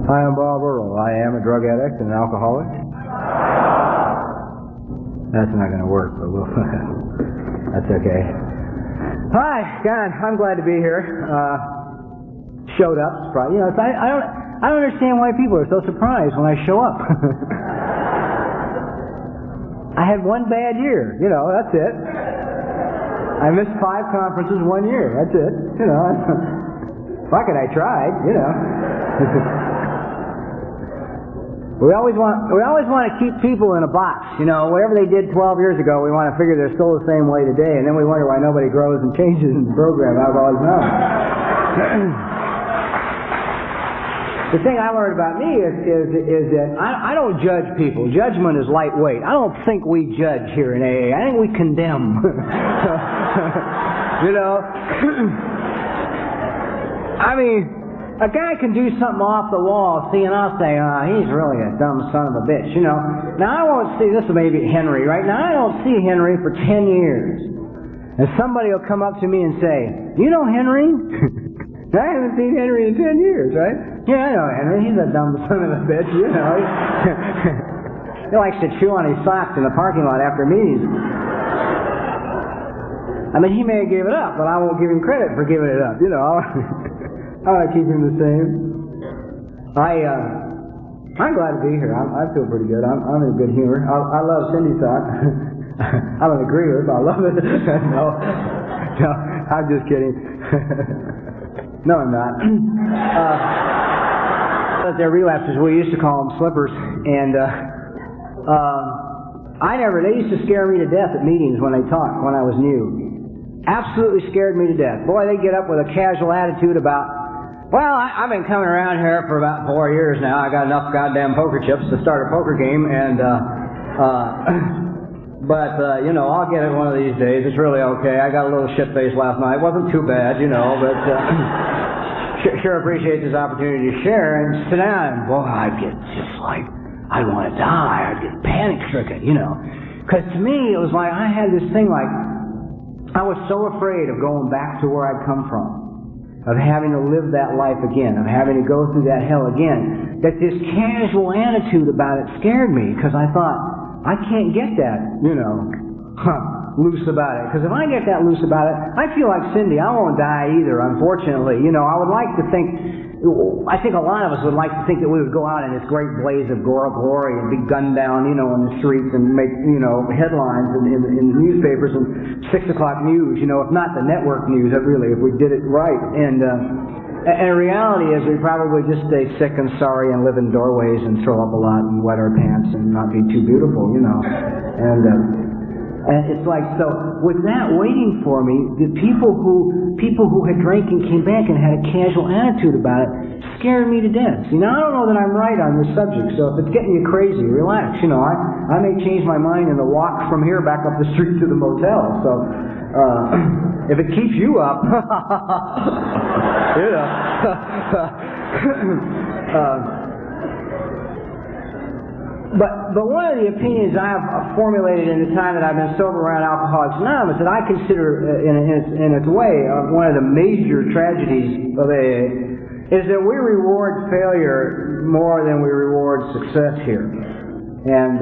Hi, I'm Bob Earl. I am a drug addict and an alcoholic. That's not going to work, but we'll that's okay. Hi, God, I'm glad to be here. Showed up, surprised. You know, I don't understand why people are so surprised when I show up. I had one bad year, you know, that's it. I missed 5 conferences 1 year, that's it. You know, fuck it, I tried, you know. We always want to keep people in a box, you know. Whatever they did 12 years ago, we want to figure they're still the same way today, and then we wonder why nobody grows and changes in the program. I've always known. The thing I learned about me is that I don't judge people. Judgment is lightweight. I don't think we judge here in AA. I think we condemn. You know? I mean, a guy can do something off the wall, see, and I'll say, he's really a dumb son of a bitch, you know. Now, I won't see, this may be Henry, right? Now, I don't see Henry for 10 years. And somebody will come up to me and say, you know Henry? I haven't seen Henry in 10 years, right? Yeah, I know Henry. He's a dumb son of a bitch, you know. He likes to chew on his socks in the parking lot after meetings. I mean, he may have gave it up, but I won't give him credit for giving it up, you know. I want to keep him the same. I'm glad to be here. I feel pretty good. I'm in good humor. I love Cindy's talk. I don't agree with it, but I love it. No, I'm just kidding. No, I'm not. They're relapses. We used to call them slippers, and they used to scare me to death at meetings when they talked when I was new. Absolutely scared me to death. Boy, they get up with a casual attitude about, well, I've been coming around here for about 4 years now. I got enough goddamn poker chips to start a poker game, and but you know, I'll get it one of these days. It's really okay. I got a little shit face last night. Wasn't too bad, you know, but sure appreciate this opportunity to share and sit down. Boy, I'd get just like, I'd want to die. I'd get panic-stricken, you know. Because to me, it was like I had this thing like, I was so afraid of going back to where I'd come from, of having to live that life again, of having to go through that hell again, that this casual attitude about it scared me, because I thought, I can't get that, you know, loose about it. Because if I get that loose about it, I feel like Cindy. I won't die either, unfortunately. You know, I would like to think, I think a lot of us would like to think that we would go out in this great blaze of glory and be gunned down, you know, in the streets and make, you know, headlines in the newspapers and 6 o'clock news, you know, if not the network news, really, if we did it right. And the reality is we probably just stay sick and sorry and live in doorways and throw up a lot and wet our pants and not be too beautiful, you know. And it's like, so with that waiting for me, the people who had drank and came back and had a casual attitude about it scared me to death. See, now I don't know that I'm right on this subject, so if it's getting you crazy, relax. You know, I may change my mind in the walk from here back up the street to the motel. So if it keeps you up, you know. But one of the opinions I have formulated in the time that I've been sober around Alcoholics Anonymous that I consider, in its way, one of the major tragedies of AA is that we reward failure more than we reward success here. And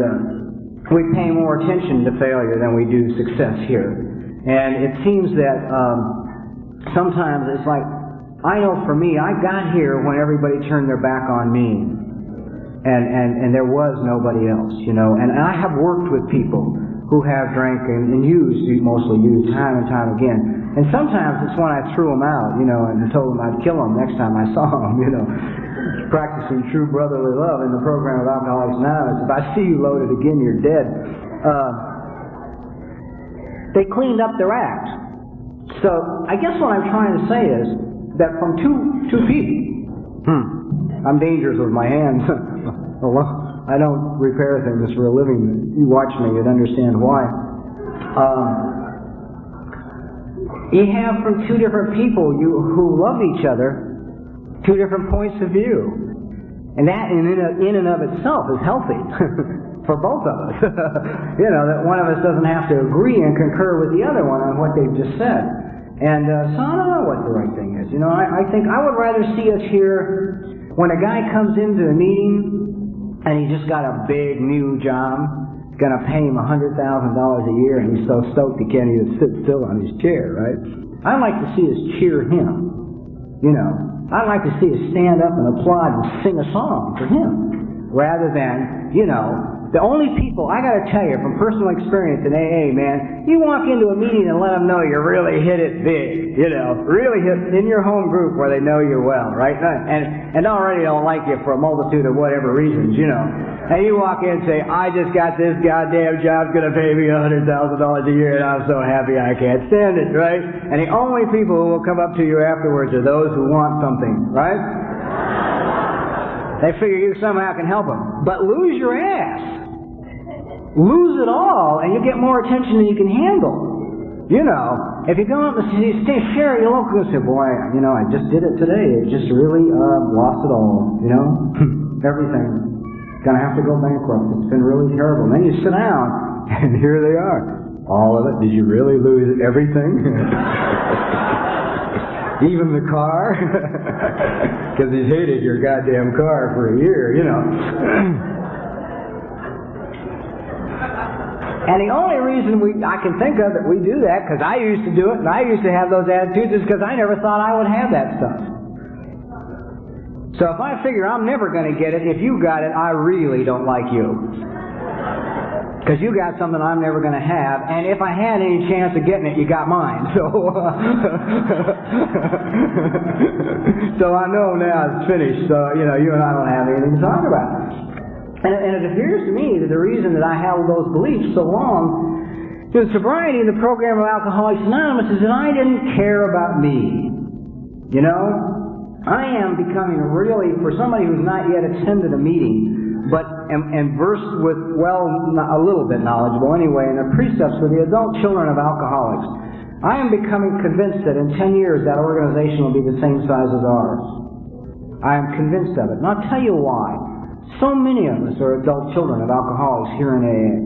we pay more attention to failure than we do success here. And it seems that sometimes it's like, I know for me, I got here when everybody turned their back on me. And there was nobody else, you know. And I have worked with people who have drank and used, mostly used, time and time again. And sometimes it's when I threw them out, you know, and told them I'd kill them next time I saw them, you know. Practicing true brotherly love in the program of Alcoholics Anonymous. If I see you loaded again, you're dead. They cleaned up their act. So I guess what I'm trying to say is that from two people, I'm dangerous with my hands. Well, I don't repair things for a living. You watch me, you'd understand why. You have from two different people who love each other, two different points of view. And that in and of itself is healthy for both of us. You know, that one of us doesn't have to agree and concur with the other one on what they've just said. And so I don't know what the right thing is. You know, I think I would rather see us here. when a guy comes into a meeting and he just got a big new job, going to pay him $100,000 a year, and he's so stoked he can't even sit still on his chair, right? I'd like to see us cheer him. You know, I'd like to see us stand up and applaud and sing a song for him, rather than, you know, the only people, I got to tell you from personal experience in AA, man, you walk into a meeting and let them know you really hit it big, you know, really hit in your home group where they know you well, right? And already don't like you for a multitude of whatever reasons, you know. And you walk in and say, I just got this goddamn job, going to pay me $100,000 a year, and I'm so happy I can't stand it, right? And the only people who will come up to you afterwards are those who want something, right? They figure you somehow can help them. But lose your ass. Lose it all, and you get more attention than you can handle. You know, if you go up and share your local and say, boy, you know, I just did it today. It just really lost it all, you know? Everything. Gonna have to go bankrupt. It's been really terrible. And then you sit down, and here they are. All of it. Did you really lose everything? Even the car? Because he's hated your goddamn car for a year, you know. And the only reason I can think of that we do that, because I used to do it, and I used to have those attitudes, is because I never thought I would have that stuff. So if I figure I'm never going to get it, if you got it, I really don't like you. Because you got something I'm never going to have, and if I had any chance of getting it, you got mine. So, so I know now it's finished. So, you know, you and I don't have anything to talk about. And it appears to me that the reason that I held those beliefs so long in sobriety, the program of Alcoholics Anonymous, is that I didn't care about me. You know? I am becoming really, for somebody who's not yet attended a meeting, but am versed with, well, a little bit knowledgeable anyway, in the precepts for the adult children of alcoholics, I am becoming convinced that in 10 years that organization will be the same size as ours. I am convinced of it. And I'll tell you why. So many of us are adult children of alcoholics here in AA.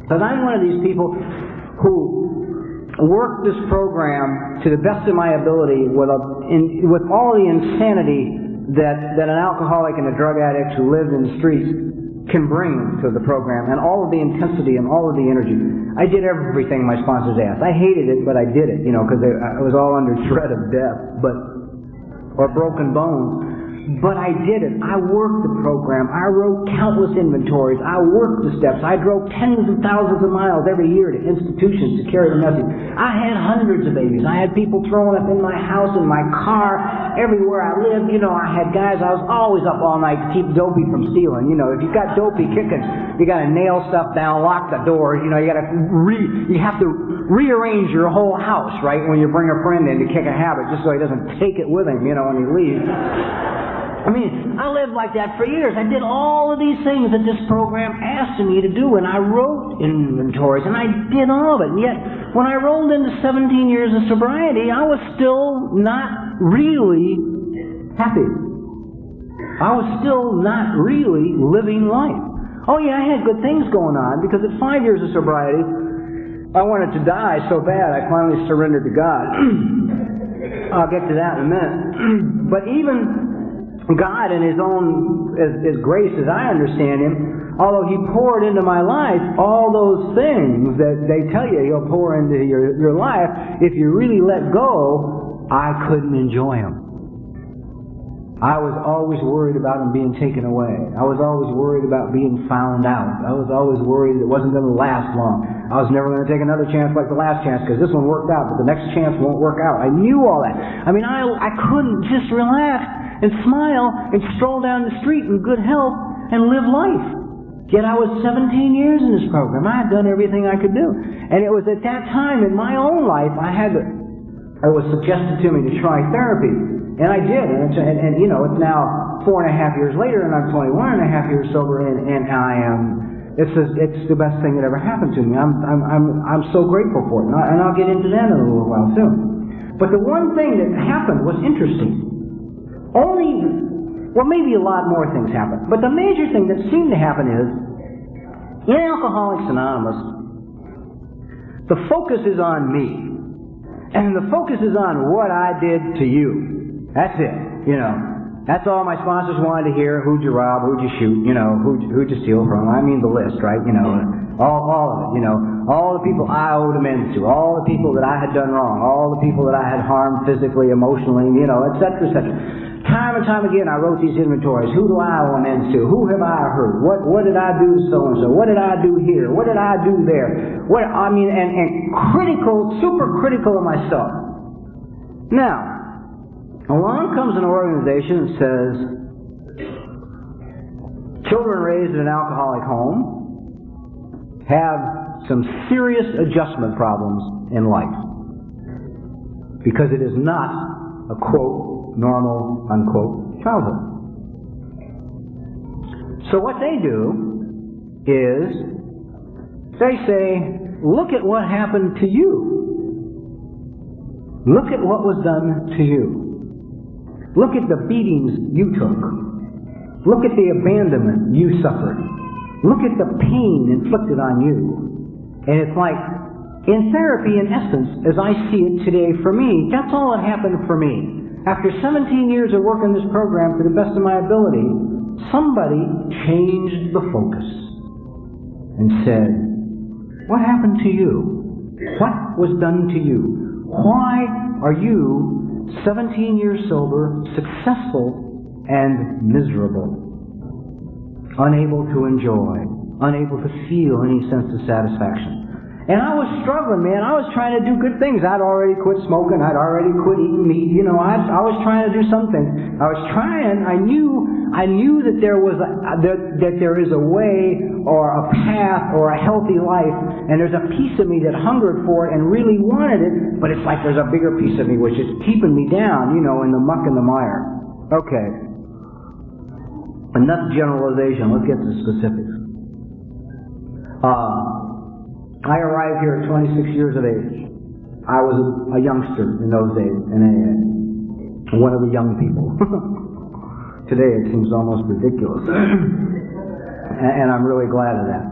Because I'm one of these people who worked this program to the best of my ability with all the insanity that an alcoholic and a drug addict who lived in the streets can bring to the program, and all of the intensity and all of the energy. I did everything my sponsors asked. I hated it, but I did it, you know, because I was all under threat of death, or broken bones. But I did it. I worked the program. I wrote countless inventories. I worked the steps. I drove tens of thousands of miles every year to institutions to carry the message. I had hundreds of babies. I had people throwing up in my house, in my car, everywhere I lived. You know, I had guys, I was always up all night to keep Dopey from stealing. You know, if you got Dopey kicking, you got to nail stuff down, lock the doors. You know, you have to rearrange your whole house, right, when you bring a friend in to kick a habit, just so he doesn't take it with him, you know, when he leaves. I mean, I lived like that for years. I did all of these things that this program asked me to do, and I wrote inventories, and I did all of it. And yet, when I rolled into 17 years of sobriety, I was still not really happy. I was still not really living life. Oh yeah, I had good things going on, because at 5 years of sobriety, I wanted to die so bad, I finally surrendered to God. I'll get to that in a minute. But even God, in His own His grace, as I understand Him, although He poured into my life all those things that they tell you He'll pour into your life, if you really let go, I couldn't enjoy them. I was always worried about them being taken away. I was always worried about being found out. I was always worried it wasn't going to last long. I was never going to take another chance like the last chance, because this one worked out, but the next chance won't work out. I knew all that. I mean, I couldn't just relax and smile and stroll down the street in good health and live life. Yet I was 17 years in this program. I had done everything I could do. And it was at that time in my own life it was suggested to me to try therapy. And I did. And you know, it's now 4.5 years later, and I'm 21.5 years sober, and I am, it's the best thing that ever happened to me. I'm so grateful for it. And I'll get into that in a little while soon. But the one thing that happened was interesting. Maybe a lot more things happened. But the major thing that seemed to happen is, in Alcoholics Anonymous, the focus is on me. And the focus is on what I did to you. That's it, you know. That's all my sponsors wanted to hear. Who'd you rob? Who'd you shoot? You know, who'd you steal from? I mean the list, right? You know, all of it, you know. All the people I owed amends to. All the people that I had done wrong. All the people that I had harmed physically, emotionally, you know, etc., etc. Time and time again, I wrote these inventories. Who do I owe amends to? Who have I hurt? What did I do to so-and-so? What did I do here? What did I do there? And critical, super critical of myself. Now, along comes an organization that says, children raised in an alcoholic home have some serious adjustment problems in life. Because it is not a, quote, normal, unquote, childhood. So what they do is, they say, look at what happened to you. Look at what was done to you. Look at the beatings you took. Look at the abandonment you suffered. Look at the pain inflicted on you. And it's like, in therapy, in essence, as I see it today for me, that's all that happened for me. After 17 years of working this program to the best of my ability, somebody changed the focus and said, what happened to you? What was done to you? Why are you 17 years sober, successful, and miserable? Unable to enjoy, unable to feel any sense of satisfaction. And I was struggling, man. I was trying to do good things. I'd already quit smoking. I'd already quit eating meat. You know, I was trying to do something. I was trying. I knew that there was that there is a way or a path or a healthy life, and there's a piece of me that hungered for it and really wanted it. But it's like there's a bigger piece of me which is keeping me down, you know, in the muck and the mire. Okay. Enough generalization. Let's get to specifics. I arrived here at 26 years of age. I was a youngster in those days, in AA. One of the young people. Today it seems almost ridiculous. And I'm really glad of that.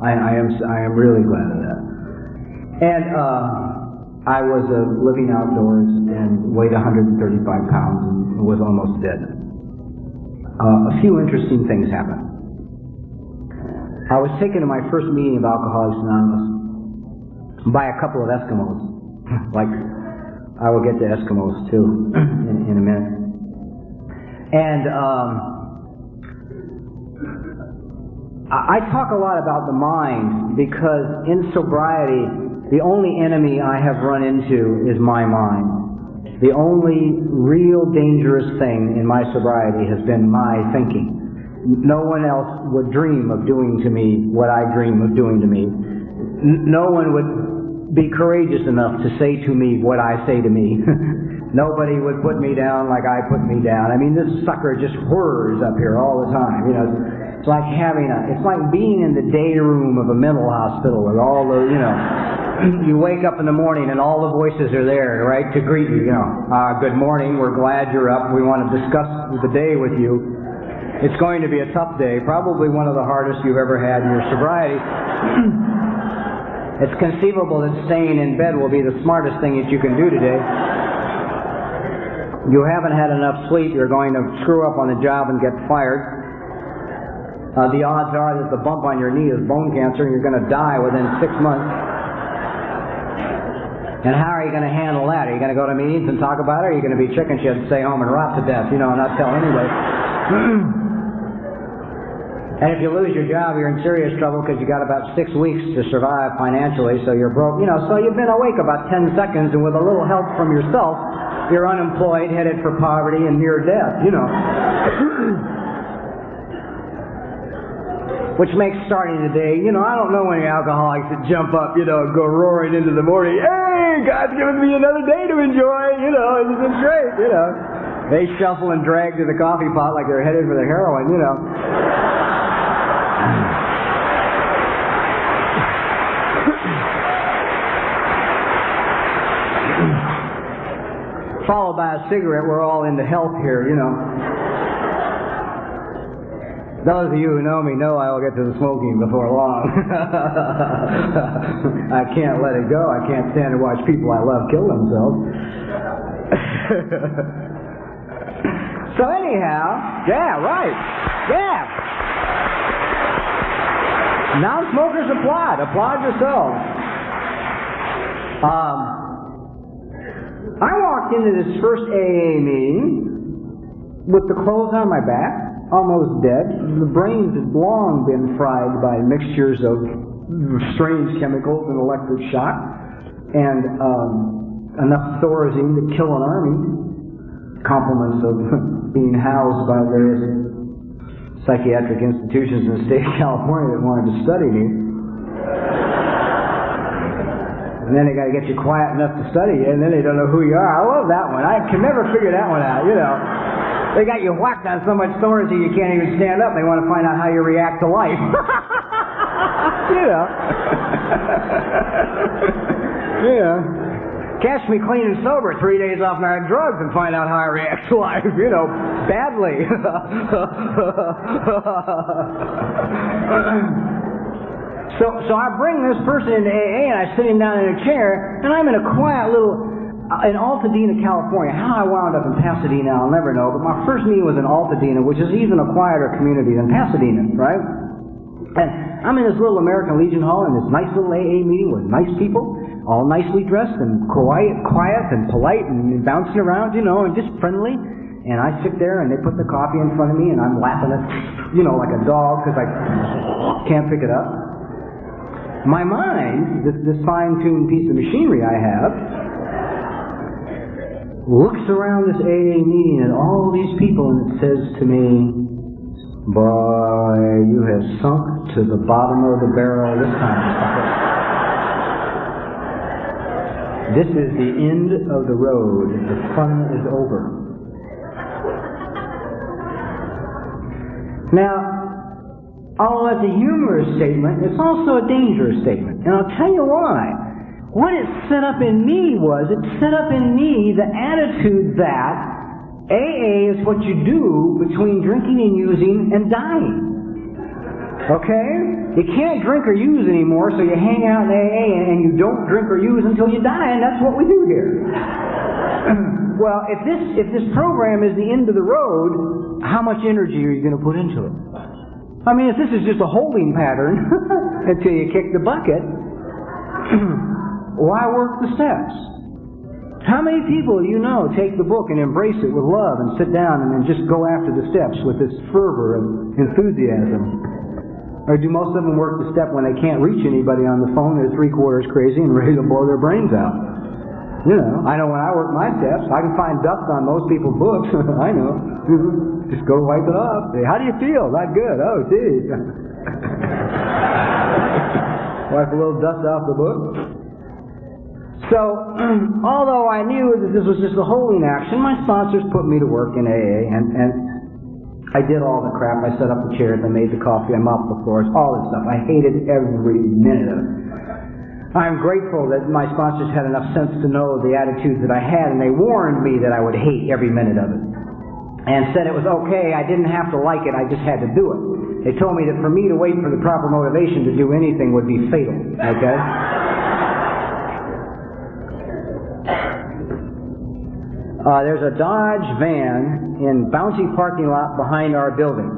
I am really glad of that. And I was living outdoors and weighed 135 pounds and was almost dead. A few interesting things happened. I was taken to my first meeting of Alcoholics Anonymous by a couple of Eskimos. Like, I will get to Eskimos too in a minute. And I talk a lot about the mind because in sobriety, the only enemy I have run into is my mind. The only real dangerous thing in my sobriety has been my thinking. No one else would dream of doing to me what I dream of doing to me. No one would be courageous enough to say to me what I say to me. Nobody would put me down like I put me down. I mean, this sucker just whirs up here all the time. You know, it's like it's like being in the day room of a mental hospital with all the, you know, you wake up in the morning and all the voices are there, right, to greet you. You know, good morning. We're glad you're up. We want to discuss the day with you. It's going to be a tough day, probably one of the hardest you've ever had in your sobriety. It's conceivable that staying in bed will be the smartest thing that you can do today. You haven't had enough sleep, you're going to screw up on the job and get fired. The odds are that the bump on your knee is bone cancer and you're going to die within 6 months. And how are you going to handle that? Are you going to go to meetings and talk about it, or are you going to be chicken shit and stay home and rot to death, you know, and not tell anybody? And if you lose your job, you're in serious trouble because you got about 6 weeks to survive financially, so you're broke. You know, so you've been awake about 10 seconds, and with a little help from yourself, you're unemployed, headed for poverty, and near death, you know. Which makes starting the day, you know, I don't know any alcoholics that jump up, you know, and go roaring into the morning, hey, God's given me another day to enjoy, you know, this is great, you know. They shuffle and drag to the coffee pot like they're headed for the heroin, you know. Followed by a cigarette. We're all into health here, you know. Those of you who know me know I will get to the smoking before long. I can't let it go. I can't stand to watch people I love kill themselves. So anyhow, yeah, right. Yeah. Non-smokers applaud. Applaud yourselves. I walked into this first AA meeting with the clothes on my back, almost dead. The brains had long been fried by mixtures of strange chemicals and electric shock, and enough Thorazine to kill an army. Compliments of being housed by various psychiatric institutions in the state of California that wanted to study me. And then they got to get you quiet enough to study you, and then they don't know who you are. I love that one. I can never figure that one out, you know. They got you whacked on so much Thorazine you can't even stand up. They want to find out how you react to life. You know. Yeah. Catch me clean and sober 3 days off my drugs and find out how I react to life, you know, badly. So I bring this person into AA and I sit him down in a chair, and I'm in a quiet little, in Altadena, California. How I wound up in Pasadena, I'll never know, but my first meeting was in Altadena, which is even a quieter community than Pasadena, right? And I'm in this little American Legion Hall in this nice little AA meeting with nice people, all nicely dressed and quiet and polite and bouncing around, you know, and just friendly. And I sit there and they put the coffee in front of me and I'm lapping it, you know, like a dog because I can't pick it up. My mind, this fine-tuned piece of machinery I have, looks around this AA meeting at all these people and it says to me, "Boy, you have sunk to the bottom of the barrel this time. This is the end of the road. The fun is over." Now, although it's a humorous statement, it's also a dangerous statement. And I'll tell you why. What it set up in me was, it set up in me the attitude that AA is what you do between drinking and using and dying. Okay? You can't drink or use anymore, so you hang out in AA and you don't drink or use until you die, and that's what we do here. Well, if this program is the end of the road, how much energy are you going to put into it? I mean, if this is just a holding pattern until you kick the bucket, why work the steps? How many people you know take the book and embrace it with love and sit down and then just go after the steps with this fervor and enthusiasm? Or do most of them work the step when they can't reach anybody on the phone, they're three-quarters crazy and ready to blow their brains out? You know, I know when I work my steps, I can find dust on most people's books. I know. Just go wipe it off. Say, "How do you feel?" "Not good." "Oh, geez." Wipe a little dust off the book. So, although I knew that this was just a holding action, my sponsors put me to work in AA, and I did all the crap. I set up the chairs, I made the coffee, I mopped the floors, all this stuff. I hated every minute of it. I'm grateful that my sponsors had enough sense to know the attitudes that I had, and they warned me that I would hate every minute of it. And said it was okay, I didn't have to like it, I just had to do it. They told me that for me to wait for the proper motivation to do anything would be fatal, okay? There's a Dodge van in Bouncy parking lot behind our building.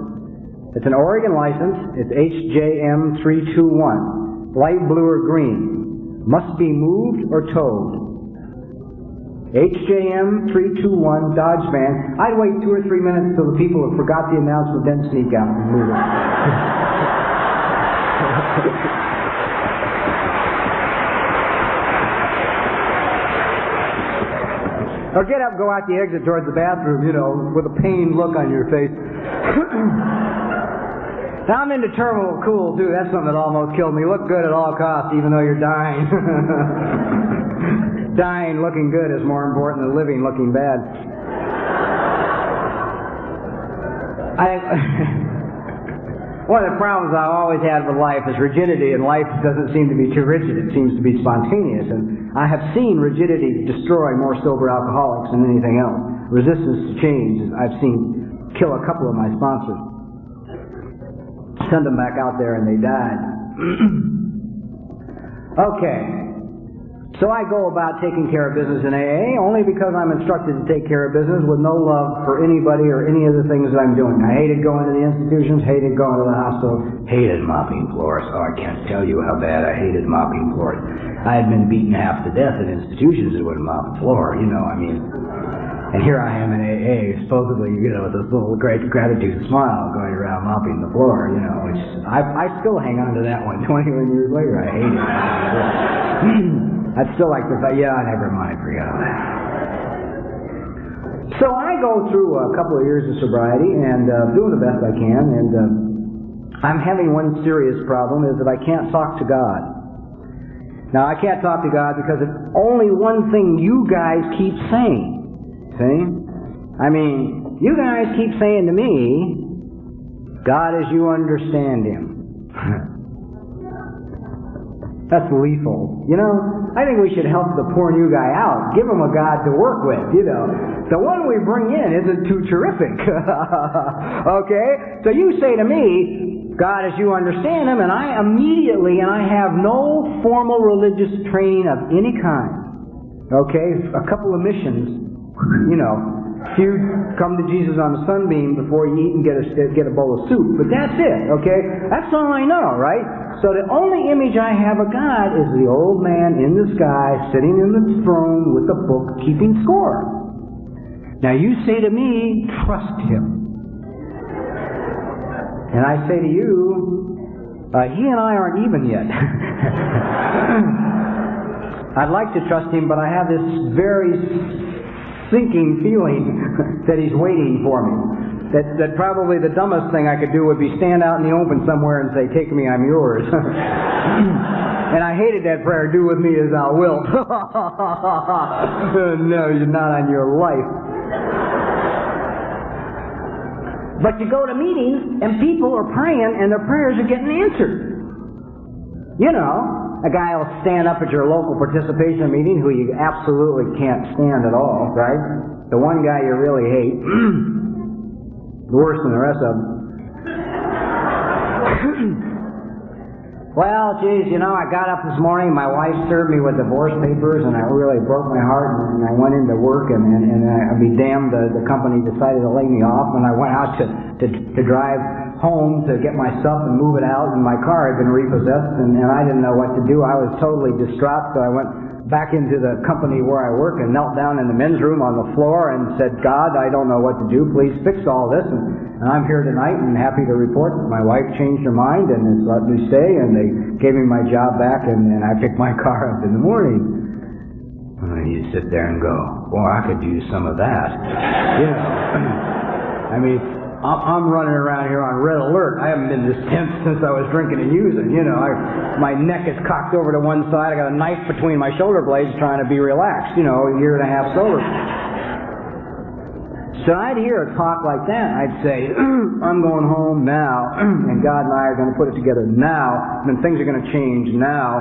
It's an Oregon license. It's HJM 321. Light blue or green. Must be moved or towed. HJM 321 Dodge van. I'd wait 2 or 3 minutes till the people have forgot the announcement, then sneak out and move it. Or get up and go out the exit towards the bathroom, you know, with a pained look on your face. Now I'm into terminal cool, too. That's something that almost killed me. Look good at all costs, even though you're dying. Dying looking good is more important than living looking bad. One of the problems I've always had with life is rigidity, and life doesn't seem to be too rigid. It seems to be spontaneous, and I have seen rigidity destroy more sober alcoholics than anything else. Resistance to change, I've seen kill a couple of my sponsors. Send them back out there and they died. Okay. So I go about taking care of business in AA only because I'm instructed to take care of business with no love for anybody or any of the things that I'm doing. I hated going to the institutions, hated going to the hospital, hated mopping floors. Oh, I can't tell you how bad I hated mopping floors. I had been beaten half to death in institutions that wouldn't mop the floor, And here I am in AA, supposedly, with this little great gratitude smile going around mopping the floor, which I still hang on to that one 21 years later. I hate it. I'd still like to say, never mind, forget all that. So I go through a couple of years of sobriety and doing the best I can, and I'm having one serious problem is that I can't talk to God. Now, I can't talk to God because it's only one thing you guys keep saying. See? You guys keep saying to me, God as you understand Him. That's lethal. I think we should help the poor new guy out. Give him a God to work with, The one we bring in isn't too terrific. Okay? So you say to me, God as you understand Him, and I immediately, and I have no formal religious training of any kind. Okay? A couple of missions, you come to Jesus on the sunbeam before you eat and get a bowl of soup. But that's it, okay? That's all I know, right? So the only image I have of God is the old man in the sky sitting in the throne with a book keeping score. Now you say to me, trust Him. And I say to you, He and I aren't even yet. I'd like to trust Him, but I have this very sinking feeling that He's waiting for me. That probably the dumbest thing I could do would be stand out in the open somewhere and say, take me, I'm yours. And I hated that prayer, do with me as thou wilt. No, you're not on your life. But you go to meetings and people are praying and their prayers are getting answered. A guy will stand up at your local participation meeting who you absolutely can't stand at all, right? The one guy you really hate. Worse than the rest of them. Well, geez, I got up this morning, my wife served me with divorce papers, and I really broke my heart, and I went into work, and I'd be damned, the company decided to lay me off, and I went out to drive home to get my stuff and move it out, and my car had been repossessed, and I didn't know what to do. I was totally distraught, so I went back into the company where I work and knelt down in the men's room on the floor and said, God, I don't know what to do. Please fix all this. And I'm here tonight and happy to report that my wife changed her mind and has let me stay, and they gave me my job back, and I picked my car up in the morning. And you sit there and go, well, I could use some of that. I'm running around here on red alert. I haven't been this tense since I was drinking and using. My neck is cocked over to one side. I got a knife between my shoulder blades trying to be relaxed, a year and a half sober. So I'd hear a talk like that. I'd say, I'm going home now, and God and I are going to put it together now, and things are going to change now.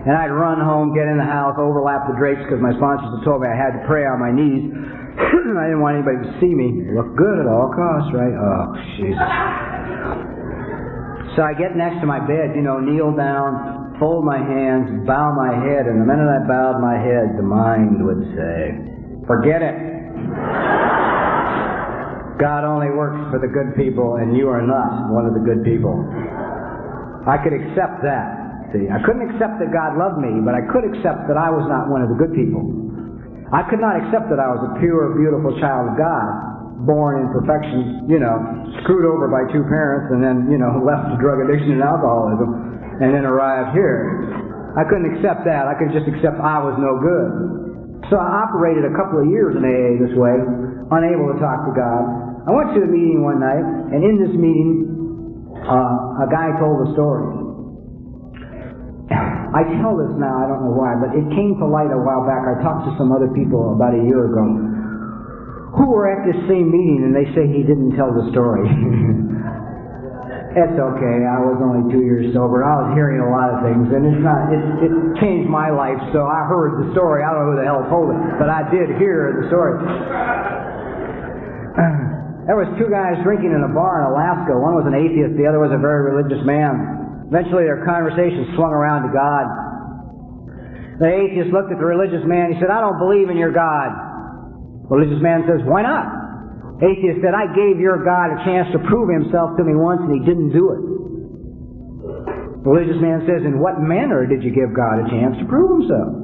And I'd run home, get in the house, overlap the drapes because my sponsors had told me I had to pray on my knees. I didn't want anybody to see me. Look good at all costs, right? Oh, Jesus. So I get next to my bed, kneel down, fold my hands, bow my head, and the minute I bowed my head, the mind would say, forget it. God only works for the good people, and you are not one of the good people. I could accept that. See, I couldn't accept that God loved me, but I could accept that I was not one of the good people. I could not accept that I was a pure, beautiful child of God, born in perfection, screwed over by two parents, and then, left to drug addiction and alcoholism, and then arrived here. I couldn't accept that. I could just accept I was no good. So I operated a couple of years in AA this way, unable to talk to God. I went to a meeting one night, and in this meeting, a guy told a story. I tell this now, I don't know why, but it came to light a while back. I talked to some other people about a year ago who were at this same meeting, and they say he didn't tell the story. It's okay, I was only 2 years sober. I was hearing a lot of things, and it changed my life, so I heard the story. I don't know who the hell told it, but I did hear the story. There was two guys drinking in a bar in Alaska. One was an atheist, the other was a very religious man. Eventually their conversation swung around to God. The atheist looked at the religious man. He said, I don't believe in your God. The religious man says, why not? Atheist said, I gave your God a chance to prove himself to me once and he didn't do it. The religious man says, in what manner did you give God a chance to prove himself?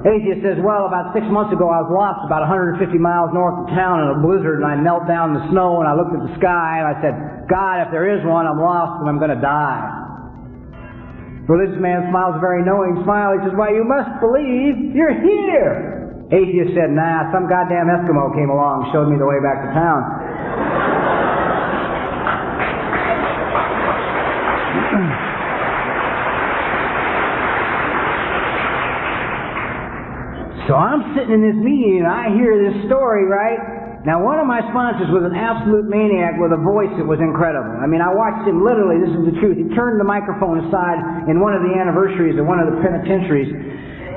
Atheist says, well, about 6 months ago I was lost about 150 miles north of town in a blizzard, and I knelt down in the snow and I looked at the sky and I said, God, if there is one, I'm lost and I'm going to die. The religious man smiles a very knowing smile. He says, well, you must believe you're here. Atheist said, nah, some goddamn Eskimo came along and showed me the way back to town. So I'm sitting in this meeting and I hear this story, right? Now one of my sponsors was an absolute maniac with a voice that was incredible. I mean, I watched him literally, this is the truth. He turned the microphone aside in one of the anniversaries of one of the penitentiaries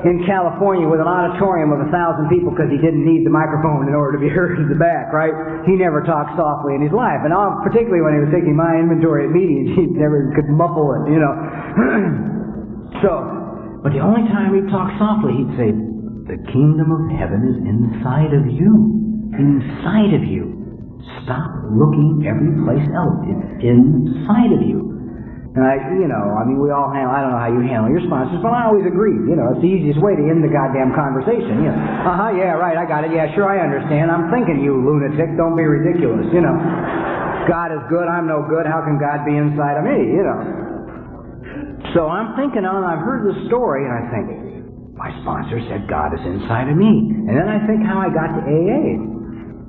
in California with an auditorium of 1,000 people because he didn't need the microphone in order to be heard in the back, right? He never talked softly in his life. And particularly when he was taking my inventory at meetings, he never could muffle it, you know. But the only time he'd talk softly, he'd say, the kingdom of heaven is inside of you. Inside of you. Stop looking every place else. It's inside of you. And we all handle, I don't know how you handle your sponsors, but I always agree. It's the easiest way to end the goddamn conversation. Yeah, right, I got it. Yeah, sure, I understand. I'm thinking, you lunatic. Don't be ridiculous, God is good, I'm no good. How can God be inside of me, So I'm thinking on, I've heard the story, and I think, my sponsor said God is inside of me. And then I think how I got to AA.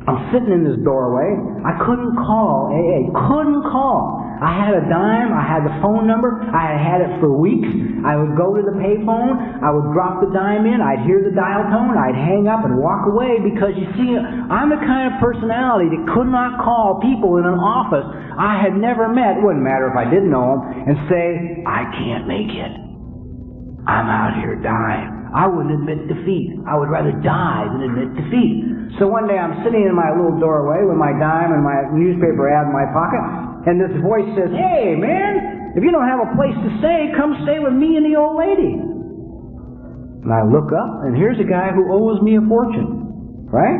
I'm sitting in this doorway. I couldn't call AA. Couldn't call. I had a dime. I had the phone number. I had it for weeks. I would go to the payphone. I would drop the dime in. I'd hear the dial tone. I'd hang up and walk away because, you see, I'm the kind of personality that could not call people in an office I had never met, wouldn't matter if I didn't know them, and say, I can't make it. I'm out here dying. I wouldn't admit defeat. I would rather die than admit defeat. So one day I'm sitting in my little doorway with my dime and my newspaper ad in my pocket, and this voice says, hey, man, if you don't have a place to stay, come stay with me and the old lady. And I look up, and here's a guy who owes me a fortune, right?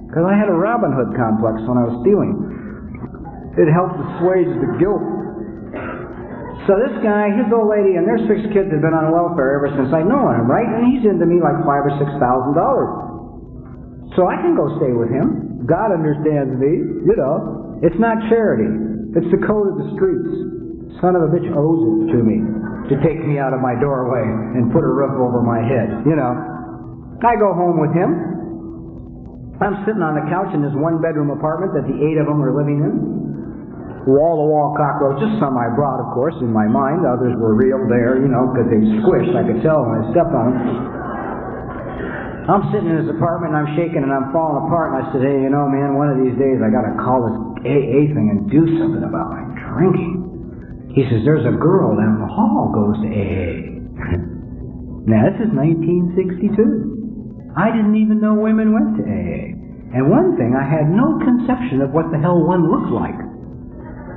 Because I had a Robin Hood complex when I was stealing. It helped assuage the guilt. So this guy, his old lady, and their 6 kids have been on welfare ever since I've known him, right? And he's into me like $5,000 or $6,000. So I can go stay with him. God understands me, It's not charity. It's the code of the streets. Son of a bitch owes it to me to take me out of my doorway and put a roof over my head, I go home with him. I'm sitting on the couch in this 1-bedroom apartment that the 8 of them are living in. Wall-to-wall cockroaches, some I brought, of course, in my mind. Others were real there, because they squished. I could tell when I stepped on them. I'm sitting in his apartment, and I'm shaking, and I'm falling apart, and I said, hey, man, one of these days I got to call this AA thing and do something about my drinking. He says, there's a girl down the hall goes to AA. Now, this is 1962. I didn't even know women went to AA. And one thing, I had no conception of what the hell one looked like.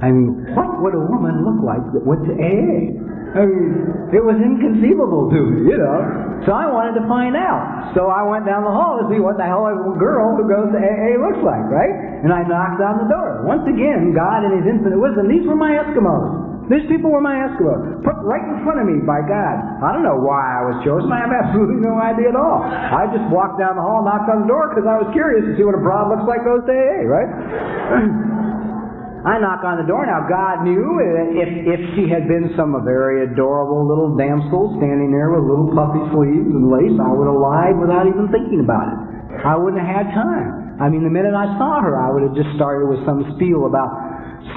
I mean, what would a woman look like that went to AA? I mean, it was inconceivable to me, So I wanted to find out. So I went down the hall to see what the hell a girl who goes to AA looks like, right? And I knocked on the door. Once again, God in His infinite wisdom, these were my Eskimos. These people were my Eskimos. Put right in front of me by God. I don't know why I was chosen. I have absolutely no idea at all. I just walked down the hall, knocked on the door because I was curious to see what a broad looks like goes to AA, right? I knock on the door. Now, God knew if she had been some very adorable little damsel standing there with little puffy sleeves and lace, I would have lied without even thinking about it. I wouldn't have had time. I mean, the minute I saw her, I would have just started with some spiel about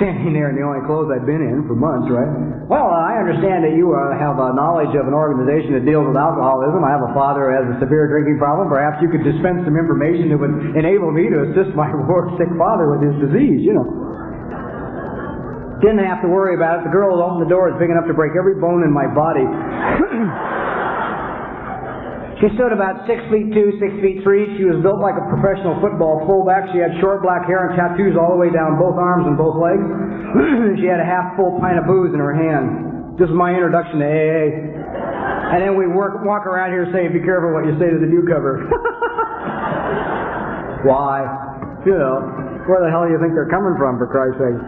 standing there in the only clothes I'd been in for months, right? Well, I understand that you have a knowledge of an organization that deals with alcoholism. I have a father who has a severe drinking problem. Perhaps you could dispense some information that would enable me to assist my poor sick father with his disease, Didn't have to worry about it. The girl who opened the door is big enough to break every bone in my body. She stood about 6'2", 6'3". She was built like a professional football fullback. She had short black hair and tattoos all the way down both arms and both legs. She had a half-full pint of booze in her hand. This is my introduction to AA. And then we walk around here saying, be careful what you say to the newcomer. Why? You know, where the hell do you think they're coming from, for Christ's sake?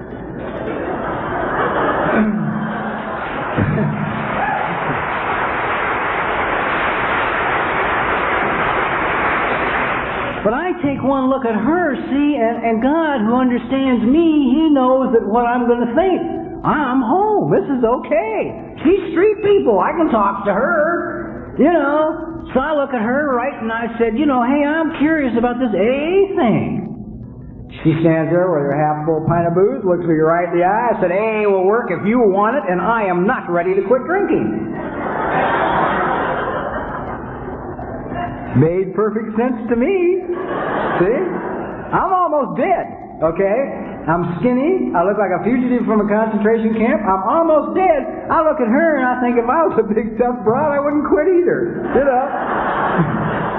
But I take one look at her, see, and God, who understands me, He knows that what I'm going to think. I'm home. This is okay. She's street people. I can talk to her. You know. So I look at her, right, and I said, you know, hey, I'm curious about this AA thing. She stands there with her half-full pint of booze, looks me right in the eye. I said, AA will work if you want it, and I am not ready to quit drinking. Made perfect sense to me. See? I'm almost dead, okay? I'm skinny. I look like a fugitive from a concentration camp. I'm almost dead. I look at her and I think if I was a big tough broad, I wouldn't quit either. You know?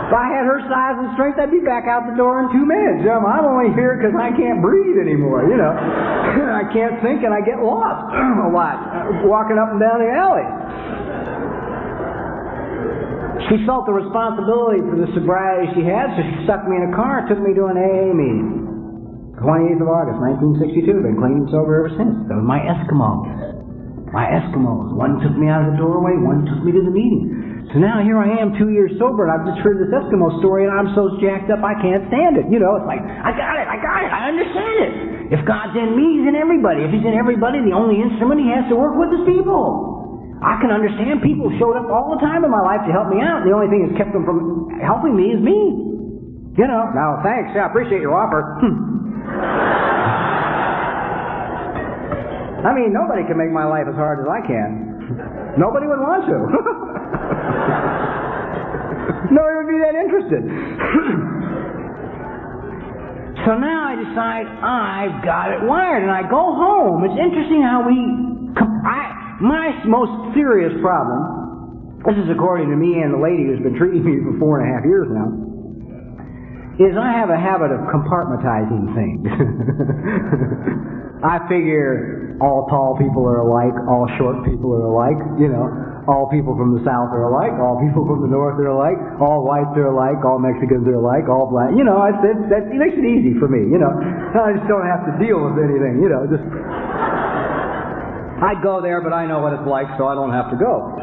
If I had her size and strength, I'd be back out the door in 2 minutes. I'm only here because I can't breathe anymore, you know. I can't think and I get lost a lot walking up and down the alley. She felt the responsibility for the sobriety she had, so she stuck me in a car and took me to an AA meeting. 28th of August, 1962. Been clean and sober ever since. That was my Eskimos. My Eskimos. One took me out of the doorway, one took me to the meeting. So now here I am, 2 years sober, and I've just heard this Eskimo story, and I'm so jacked up I can't stand it. You know, it's like, I got it, I understand it. If God's in me, He's in everybody. If He's in everybody, the only instrument He has to work with is people. I can understand people showed up all the time in my life to help me out. The only thing that's kept them from helping me is me. You know. Now, thanks. Yeah, I appreciate your offer. I mean, nobody can make my life as hard as I can. Nobody would want to. Nobody would be that interested. So now I decide I've got it wired, and I go home. It's interesting how my most serious problem, this is according to me and the lady who's been treating me for 4.5 years now, is I have a habit of compartmentalizing things. I figure all tall people are alike, all short people are alike, you know, all people from the South are alike, all people from the North are alike, all whites are alike, all Mexicans are alike, all black, you know, it makes it easy for me, you know. I just don't have to deal with anything, you know, just... I'd go there, but I know what it's like, so I don't have to go.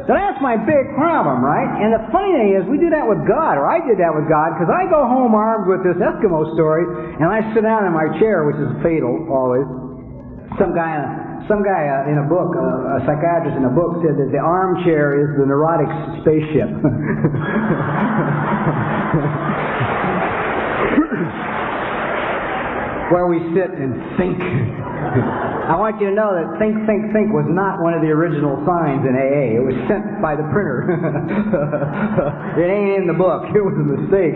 So that's my big problem, right? And the funny thing is, we do that with God, or I did that with God, because I go home armed with this Eskimo story, and I sit down in my chair, which is fatal, always. Some guy in a book, a psychiatrist in a book, said that the armchair is the neurotic spaceship. Where we sit and think. I want you to know that think was not one of the original signs in AA. It was sent by the printer. It ain't in the book. It was a mistake.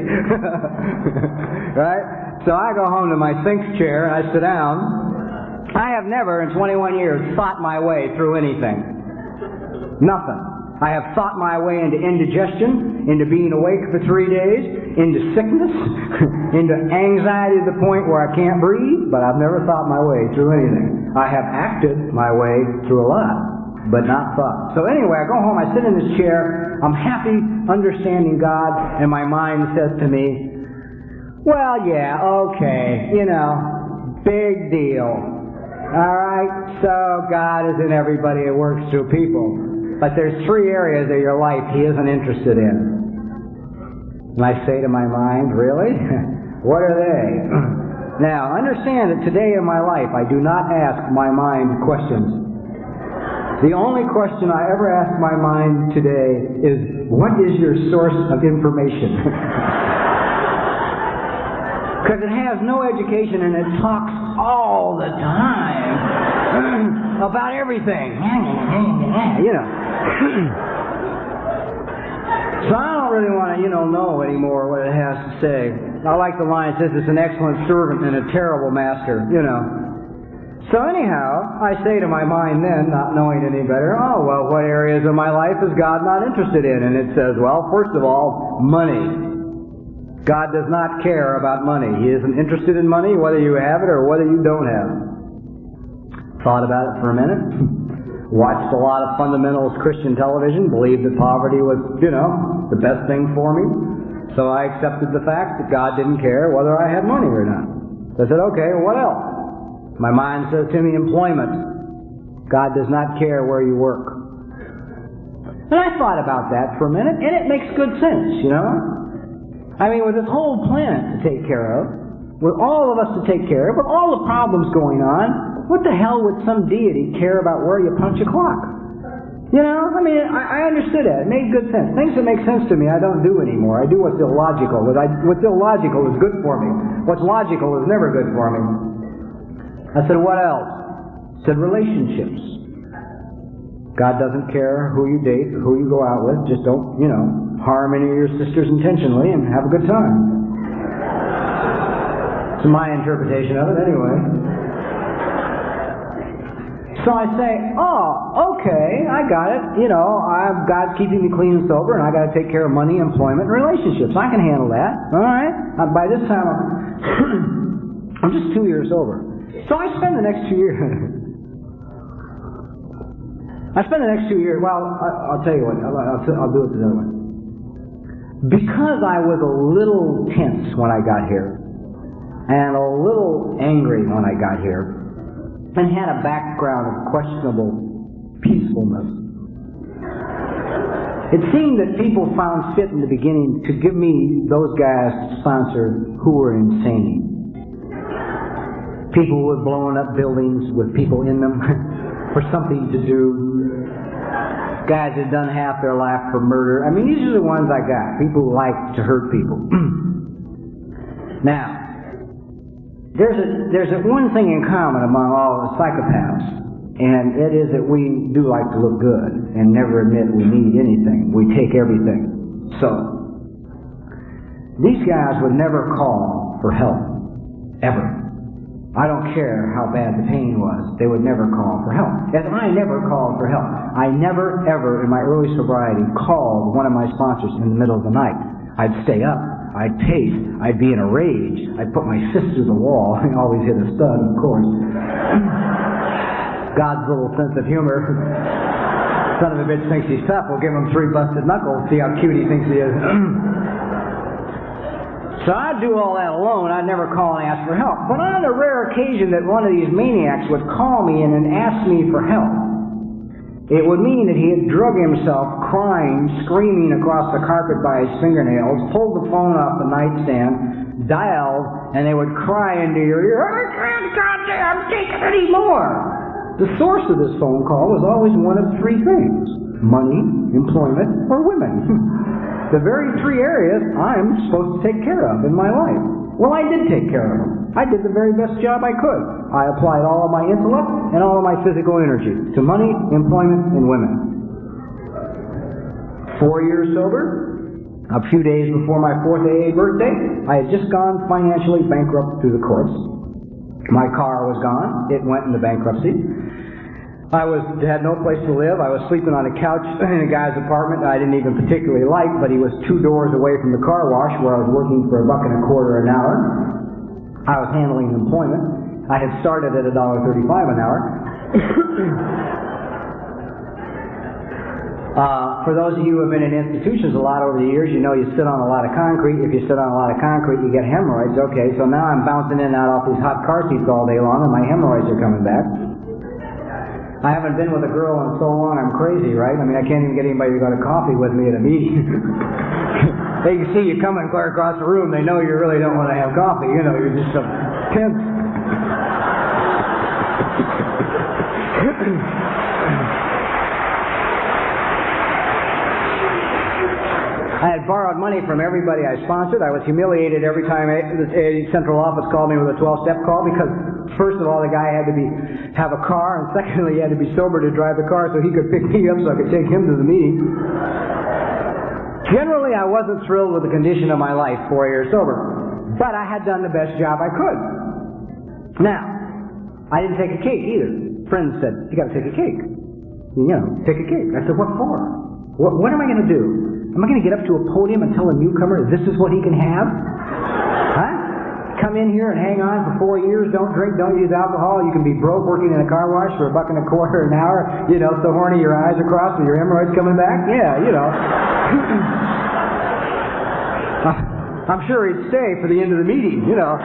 Right? So I go home to my think chair and I sit down. I have never in 21 years thought my way through anything. Nothing. I have thought my way into indigestion, into being awake for 3 days, into sickness, into anxiety to the point where I can't breathe, but I've never thought my way through anything. I have acted my way through a lot, but not thought. So anyway, I go home, I sit in this chair, I'm happy, understanding God, and my mind says to me, well, yeah, okay, you know, big deal. Alright, so God is in everybody, it works through people. But there's 3 areas of your life He isn't interested in. And I say to my mind, really? What are they? Now, understand that today in my life, I do not ask my mind questions. The only question I ever ask my mind today is, what is your source of information? Because it has no education and it talks all the time about everything. You know. So I don't really want to, know anymore what it has to say. I like the line that says it's an excellent servant and a terrible master, So anyhow, I say to my mind then, not knowing any better, oh, well, what areas of my life is God not interested in? And it says, well, first of all, money. God does not care about money. He isn't interested in money, whether you have it or whether you don't have it. Thought about it for a minute. watched a lot of fundamentalist Christian television, believed that poverty was, the best thing for me. So I accepted the fact that God didn't care whether I had money or not. So I said, okay, what else? My mind says to me, employment. God does not care where you work. And I thought about that for a minute, and it makes good sense, I mean, with this whole planet to take care of, with all of us to take care of, with all the problems going on, what the hell would some deity care about where you punch a clock? I mean, I understood that. It made good sense. Things that make sense to me, I don't do anymore. I do what's illogical. What's illogical is good for me. What's logical is never good for me. I said, what else? I said, relationships. God doesn't care who you date, who you go out with. Just don't, harm any of your sisters intentionally and have a good time. It's my interpretation of it anyway. So I say, okay, I got it. God's keeping me clean and sober, and I got to take care of money, employment, and relationships. I can handle that. All right. By this time, I'm just 2 years sober. So I spend the next 2 years. Well, I'll tell you what. I'll do it the other way. Because I was a little tense when I got here, and a little angry when I got here, and had a background of questionable peacefulness. It seemed that people found fit in the beginning to give me those guys to sponsor who were insane. People who had blown up buildings with people in them for something to do. Guys that had done half their life for murder. I mean, these are the ones I got. People who like to hurt people. Now, there's one thing in common among all the psychopaths, and it is that we do like to look good and never admit we need anything. We take everything. So, these guys would never call for help. Ever. I don't care how bad the pain was. They would never call for help. As I never called for help. I never, ever, in my early sobriety, called one of my sponsors in the middle of the night. I'd stay up. I'd pace. I'd be in a rage. I'd put my fist through the wall. I always hit a stud, of course. God's little sense of humor. Son of a bitch thinks he's tough. We'll give him 3 busted knuckles. See how cute he thinks he is. So I'd do all that alone. I'd never call and ask for help. But on a rare occasion that one of these maniacs would call me in and ask me for help, it would mean that he had drug himself, crying, screaming across the carpet by his fingernails, pulled the phone off the nightstand, dialed, and they would cry into your ear, I can't goddamn take it anymore. The source of this phone call was always one of 3 things: money, employment, or women. The very 3 areas I'm supposed to take care of in my life. Well, I did take care of them. I did the very best job I could. I applied all of my intellect and all of my physical energy to money, employment, and women. 4 years sober, a few days before my 4th AA birthday, I had just gone financially bankrupt through the courts. My car was gone. It went into bankruptcy. I had no place to live. I was sleeping on a couch in a guy's apartment I didn't even particularly like, but he was 2 doors away from the car wash where I was working for $1.25 an hour. I was handling employment. I had started at $1.35 an hour. For those of you who have been in institutions a lot over the years, you know you sit on a lot of concrete. If you sit on a lot of concrete, you get hemorrhoids. Okay, so now I'm bouncing in and out off these hot car seats all day long, and my hemorrhoids are coming back. I haven't been with a girl in so long, I'm crazy, right? I mean, I can't even get anybody to go to coffee with me at a meeting. They can see you coming clear across the room. They know you really don't want to have coffee. You're just so tense. I had borrowed money from everybody I sponsored. I was humiliated every time the central office called me with a 12-step call because, first of all, the guy had to have a car, and secondly, he had to be sober to drive the car so he could pick me up so I could take him to the meeting. Generally, I wasn't thrilled with the condition of my life 4 years sober, but I had done the best job I could. Now, I didn't take a cake either. Friends said, you got to take a cake. Take a cake. I said, what for? What am I going to do? Am I going to get up to a podium and tell a newcomer this is what he can have? Huh? come in here and hang on for 4 years, don't drink, don't use alcohol. You can be broke working in a car wash for $1.25 an hour. You know, so horny your eyes are crossed with your hemorrhoids coming back. Yeah, you know. I'm sure he'd stay for the end of the meeting, you know.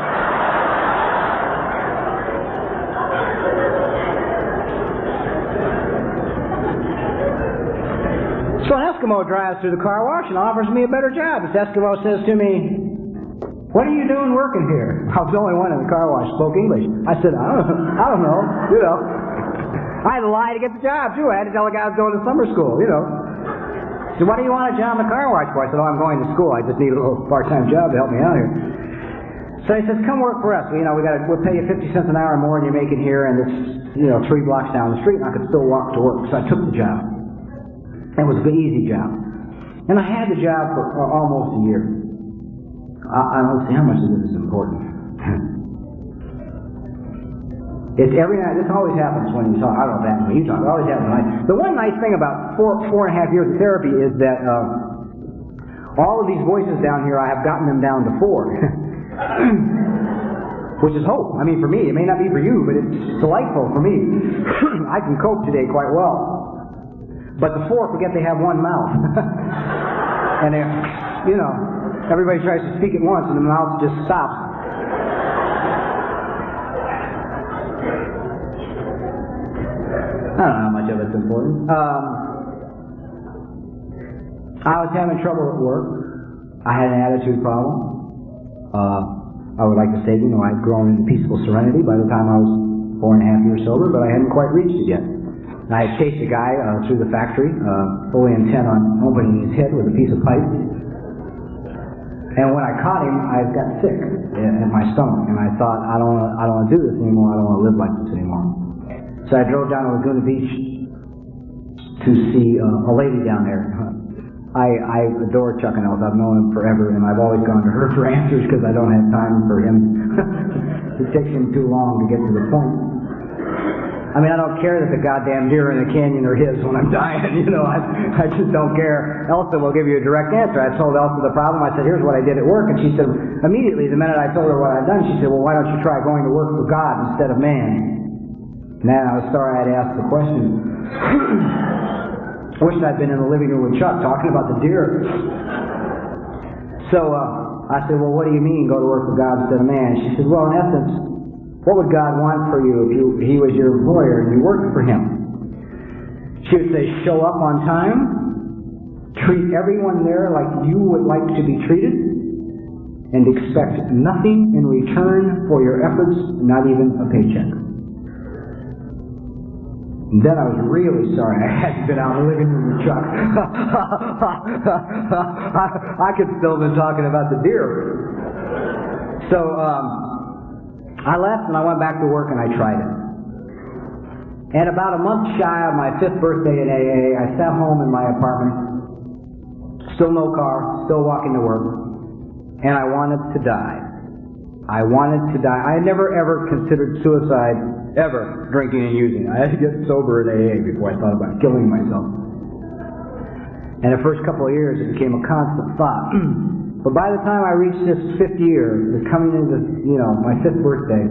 So an Eskimo drives through the car wash and offers me a better job. This Eskimo says to me, "What are you doing working here?" I was the only one in the car wash spoke English. I said, I don't know, you know. I had to lie to get the job, too. I had to tell the guy I was going to summer school, you know. So, "What do you want a job in the car wash for?" I said, "Oh, I'm going to school. I just need a little part-time job to help me out here." So he says, "Come work for us. You know, we'll pay you 50 cents an hour more than you're making here, and it's, you know, 3 blocks down the street, and I could still walk to work." So I took the job. It was an easy job. And I had the job for almost a year. Let's see, how much of this is important? It's every night. This always happens when you talk. I don't know if that happens when you talk. It always happens. The one nice thing about four and a half years of therapy is that all of these voices down here, I have gotten them down to 4. Which is hope. I mean, for me. It may not be for you, but it's delightful for me. I can cope today quite well. But the 4 forget they have one mouth. And they, you know, everybody tries to speak at once and the mouth just stops. I don't know how much of it's important. I was having trouble at work. I had an attitude problem. I would like to say, you know, I'd grown into peaceful serenity by the time I was 4.5 years sober, but I hadn't quite reached it yet. I had chased a guy through the factory, fully intent on opening his head with a piece of pipe. And when I caught him, I got sick in my stomach, and I thought, I don't want to do this anymore. I don't want to live like this anymore. So I drove down to Laguna Beach to see a lady down there. I adore Chuck and Ellis. I've known him forever, and I've always gone to her for answers because I don't have time for him. It takes him too long to get to the point. I mean, I don't care that the goddamn deer in the canyon are his when I'm dying, you know. I just don't care. Elsa will give you a direct answer. I told Elsa the problem. I said, "Here's what I did at work." And she said, immediately, the minute I told her what I'd done, she said, "Well, why don't you try going to work for God instead of man?" Man, I was sorry I'd asked the question. I wished I'd been in the living room with Chuck talking about the deer. So I said, "Well, what do you mean, go to work for God instead of man?" She said, "Well, in essence, what would God want for you if He was your employer and you worked for Him?" She would say, "Show up on time, treat everyone there like you would like to be treated, and expect nothing in return for your efforts, not even a paycheck." And then I was really sorry I hadn't been out in the living room with Chuck. I could still have been talking about the deer. So, I left and I went back to work and I tried it. And about a month shy of my 5th birthday in AA, I sat home in my apartment, still no car, still walking to work, and I wanted to die. I wanted to die. I had never ever considered suicide, ever, drinking and using. I had to get sober in AA before I thought about killing myself. And the first couple of years it became a constant thought. But by the time I reached this 5th year, coming into, you know, my 5th birthday,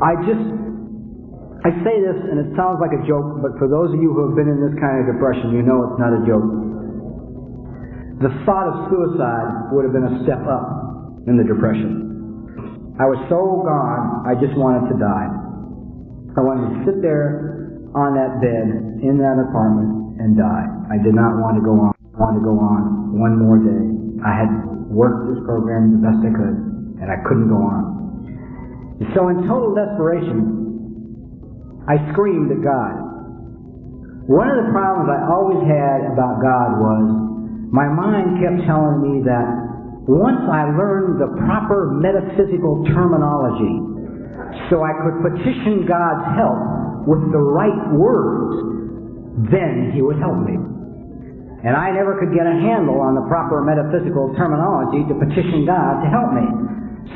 I say this and it sounds like a joke, but for those of you who have been in this kind of depression, you know it's not a joke. The thought of suicide would have been a step up in the depression. I was so gone, I just wanted to die. I wanted to sit there on that bed in that apartment and die. I did not want to go on. I wanted to go on one more day. I had worked this program the best I could, and I couldn't go on. And so in total desperation, I screamed at God. One of the problems I always had about God was my mind kept telling me that once I learned the proper metaphysical terminology so I could petition God's help with the right words, then He would help me. And I never could get a handle on the proper metaphysical terminology to petition God to help me.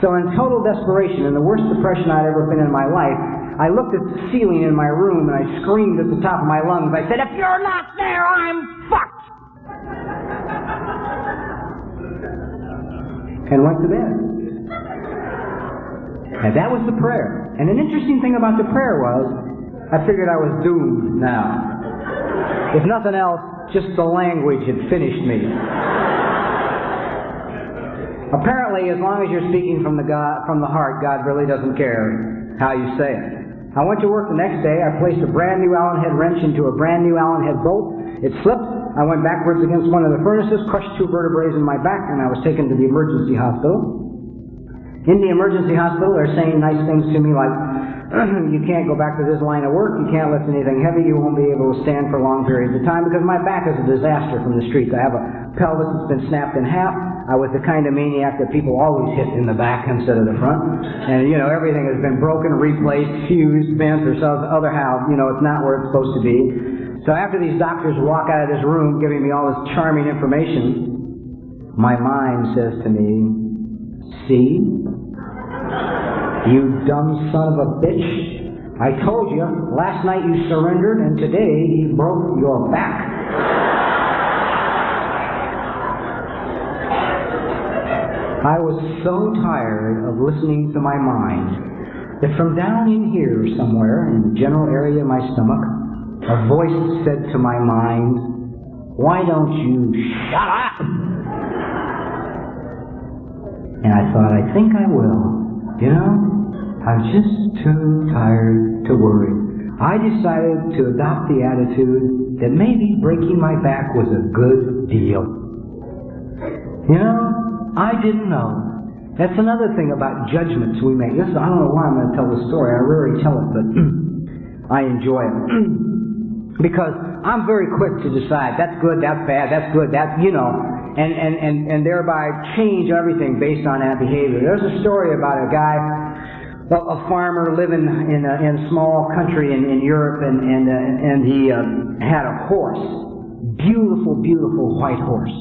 So in total desperation, in the worst depression I'd ever been in my life, I looked at the ceiling in my room and I screamed at the top of my lungs. I said, "If you're not there, I'm fucked!" And went to bed. And that was the prayer. And an interesting thing about the prayer was, I figured I was doomed now. If nothing else, just the language had finished me. Apparently, as long as you're speaking from the heart, God really doesn't care how you say it. I went to work the next day. I placed a brand new Allen head wrench into a brand new Allen head bolt. It slipped. I went backwards against one of the furnaces, crushed 2 vertebrae in my back, and I was taken to the emergency hospital. In the emergency hospital, they're saying nice things to me like, you can't go back to this line of work, you can't lift anything heavy, you won't be able to stand for long periods of time, because my back is a disaster from the streets. I have a pelvis that's been snapped in half. I was the kind of maniac that people always hit in the back instead of the front. And, everything has been broken, replaced, fused, bent, or some other how, it's not where it's supposed to be. So after these doctors walk out of this room giving me all this charming information, my mind says to me, see? You dumb son of a bitch. I told you, last night you surrendered, and today he broke your back. I was so tired of listening to my mind that from down in here somewhere, in the general area of my stomach, a voice said to my mind, why don't you shut up? And I thought, I think I will. I'm just too tired to worry. I decided to adopt the attitude that maybe breaking my back was a good deal. I didn't know. That's another thing about judgments we make. I don't know why I'm going to tell this story. I rarely tell it, but I enjoy it. Because I'm very quick to decide, that's good, that's bad, that's good, that's, and thereby change everything based on that behavior. There's a story about a guy, a farmer living in a small country in Europe, and he had a horse, beautiful, beautiful white horse.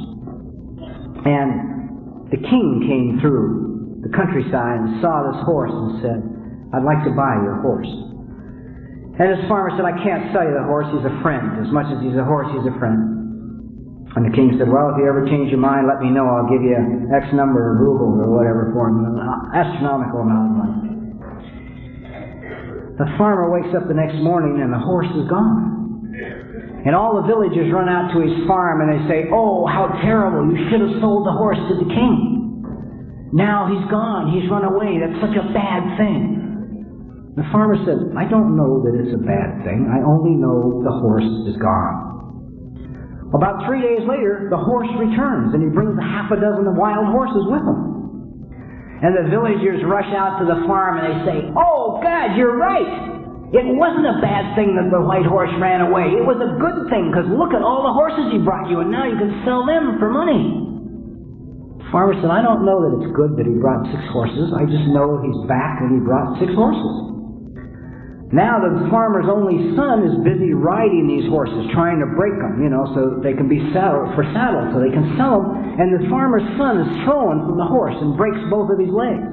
And the king came through the countryside and saw this horse and said, I'd like to buy your horse. And this farmer said, I can't sell you the horse, he's a friend. As much as he's a horse, he's a friend. And the king said, well, if you ever change your mind, let me know. I'll give you X number of rubles or whatever for him, an astronomical amount of money. The farmer wakes up the next morning and the horse is gone. And all the villagers run out to his farm and they say, oh, how terrible, you should have sold the horse to the king. Now he's gone, he's run away, that's such a bad thing. The farmer said, I don't know that it's a bad thing. I only know the horse is gone. About 3 days later, the horse returns, and he brings a half a dozen wild horses with him. And the villagers rush out to the farm, and they say, oh, God, you're right. It wasn't a bad thing that the white horse ran away. It was a good thing, because look at all the horses he brought you, and now you can sell them for money. The farmer said, I don't know that it's good that he brought 6 horses. I just know he's back, and he brought 6 horses. Now the farmer's only son is busy riding these horses, trying to break them, so they can be saddled, so they can sell them. And the farmer's son is thrown from the horse and breaks both of his legs.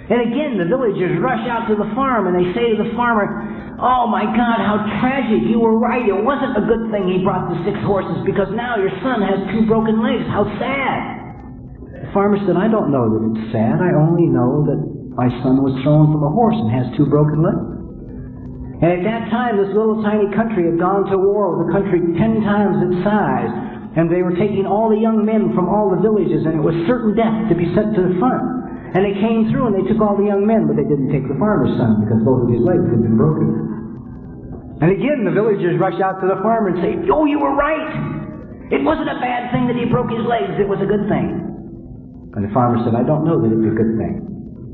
And again, the villagers rush out to the farm and they say to the farmer, oh my God, how tragic, you were right, it wasn't a good thing he brought the 6 horses because now your son has 2 broken legs, how sad. The farmer said, I don't know that it's sad, I only know that my son was thrown from a horse and has 2 broken legs. And at that time, this little tiny country had gone to war with a country 10 times its size. And they were taking all the young men from all the villages, and it was certain death to be sent to the front. And they came through and they took all the young men, but they didn't take the farmer's son because both of his legs had been broken. And again, the villagers rush out to the farmer and say, oh, you were right. It wasn't a bad thing that he broke his legs. It was a good thing. And the farmer said, I don't know that it's a good thing.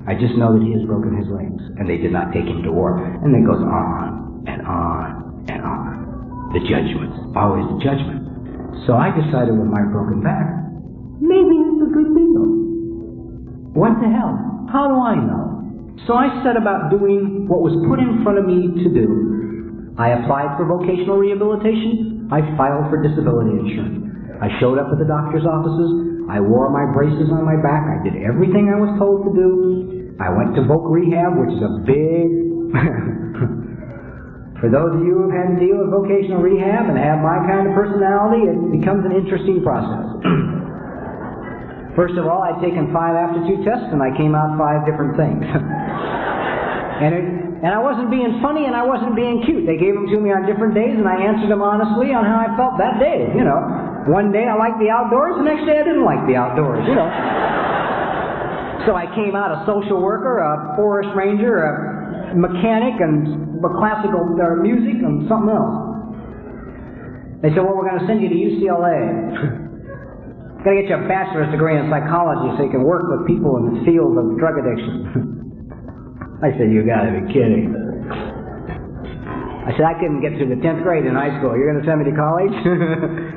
I just know that he has broken his legs, and they did not take him to war. And it goes on and on and on. The judgment, always the judgment. So I decided with my broken back, maybe it's a good deal. What the hell? How do I know? So I set about doing what was put in front of me to do. I applied for vocational rehabilitation. I filed for disability insurance. I showed up at the doctor's offices. I wore my braces on my back. I did everything I was told to do. I went to voc rehab, which is a big... For those of you who have had to deal with vocational rehab and have my kind of personality, it becomes an interesting process. First of all, I'd taken 5 aptitude tests, and I came out 5 different things. And I wasn't being funny and I wasn't being cute. They gave them to me on different days and I answered them honestly on how I felt that day, you know. One day I liked the outdoors, the next day I didn't like the outdoors, you know. So I came out a social worker, a forest ranger, a mechanic, and classical music, and something else. They said, well, we're going to send you to UCLA. Got to get you a bachelor's degree in psychology so you can work with people in the field of drug addiction. I said, you got to be kidding. I said, I couldn't get through the 10th grade in high school. You're going to send me to college?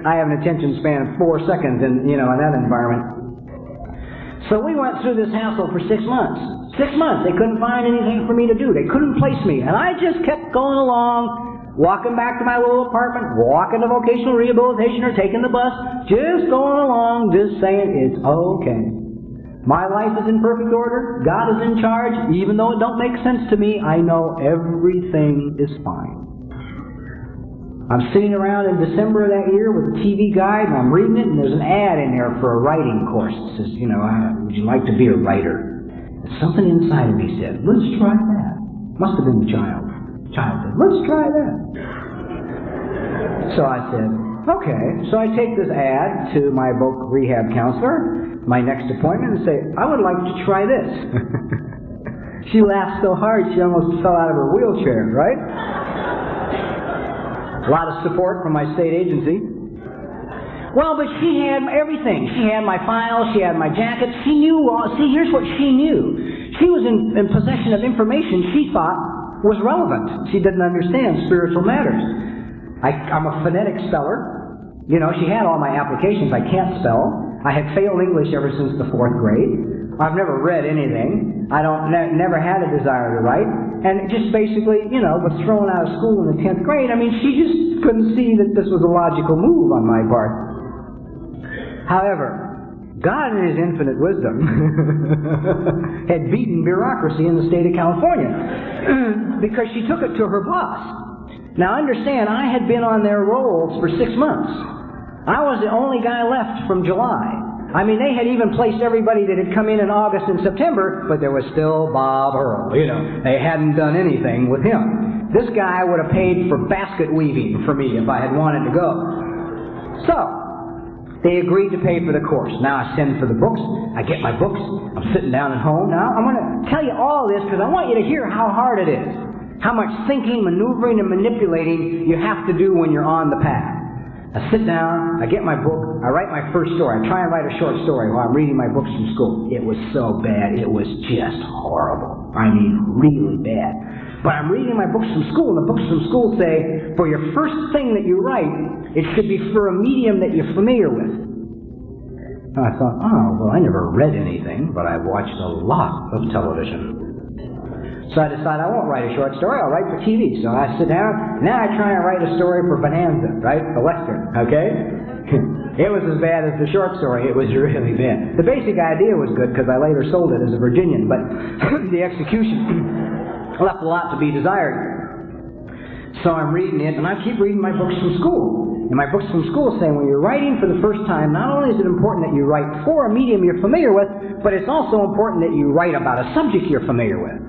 I have an attention span of 4 seconds in that environment. So we went through this hassle for 6 months. 6 months. They couldn't find anything for me to do. They couldn't place me. And I just kept going along, walking back to my little apartment, walking to vocational rehabilitation or taking the bus, just going along, just saying, it's okay. My life is in perfect order. God is in charge. Even though it don't make sense to me, I know everything is fine. I'm sitting around in December of that year with a TV guide, and I'm reading it, and there's an ad in there for a writing course. It says, would you like to be a writer? And something inside of me said, let's try that. Must have been the child. The child said, let's try that. So I said, okay. So I take this ad to my voc rehab counselor, my next appointment, and say, I would like to try this. She laughed so hard she almost fell out of her wheelchair, right? A lot of support from my state agency. Well, but she had everything. She had my files, she had my jackets, she knew all. See, here's what she knew. She was in possession of information she thought was relevant. She didn't understand spiritual matters. I'm a phonetic speller. She had all my applications. I can't spell. I had failed English ever since the 4th grade. I've never read anything. I never had a desire to write. And just basically, was thrown out of school in the 10th grade. I mean, she just couldn't see that this was a logical move on my part. However, God in His infinite wisdom had beaten bureaucracy in the state of California because she took it to her boss. Now understand, I had been on their rolls for 6 months. I was the only guy left from July. I mean, they had even placed everybody that had come in August and September, but there was still Bob Earl. They hadn't done anything with him. This guy would have paid for basket weaving for me if I had wanted to go. So, they agreed to pay for the course. Now I send for the books. I get my books. I'm sitting down at home now. I'm going to tell you all this because I want you to hear how hard it is. How much thinking, maneuvering, and manipulating you have to do when you're on the path. I sit down, I get my book, I write my first story. I try and write a short story while I'm reading my books from school. It was so bad, it was just horrible. I mean, really bad. But I'm reading my books from school, and the books from school say, for your first thing that you write, it should be for a medium that you're familiar with. And I thought, I never read anything, but I've watched a lot of television. So I decide I won't write a short story, I'll write for TV. So I sit down, now I try and write a story for Bonanza, right? A Western, okay? It was as bad as the short story, it was really bad. The basic idea was good because I later sold it as a Virginian, but the execution left a lot to be desired. So I'm reading it, and I keep reading my books from school. And my books from school say when you're writing for the first time, not only is it important that you write for a medium you're familiar with, but it's also important that you write about a subject you're familiar with.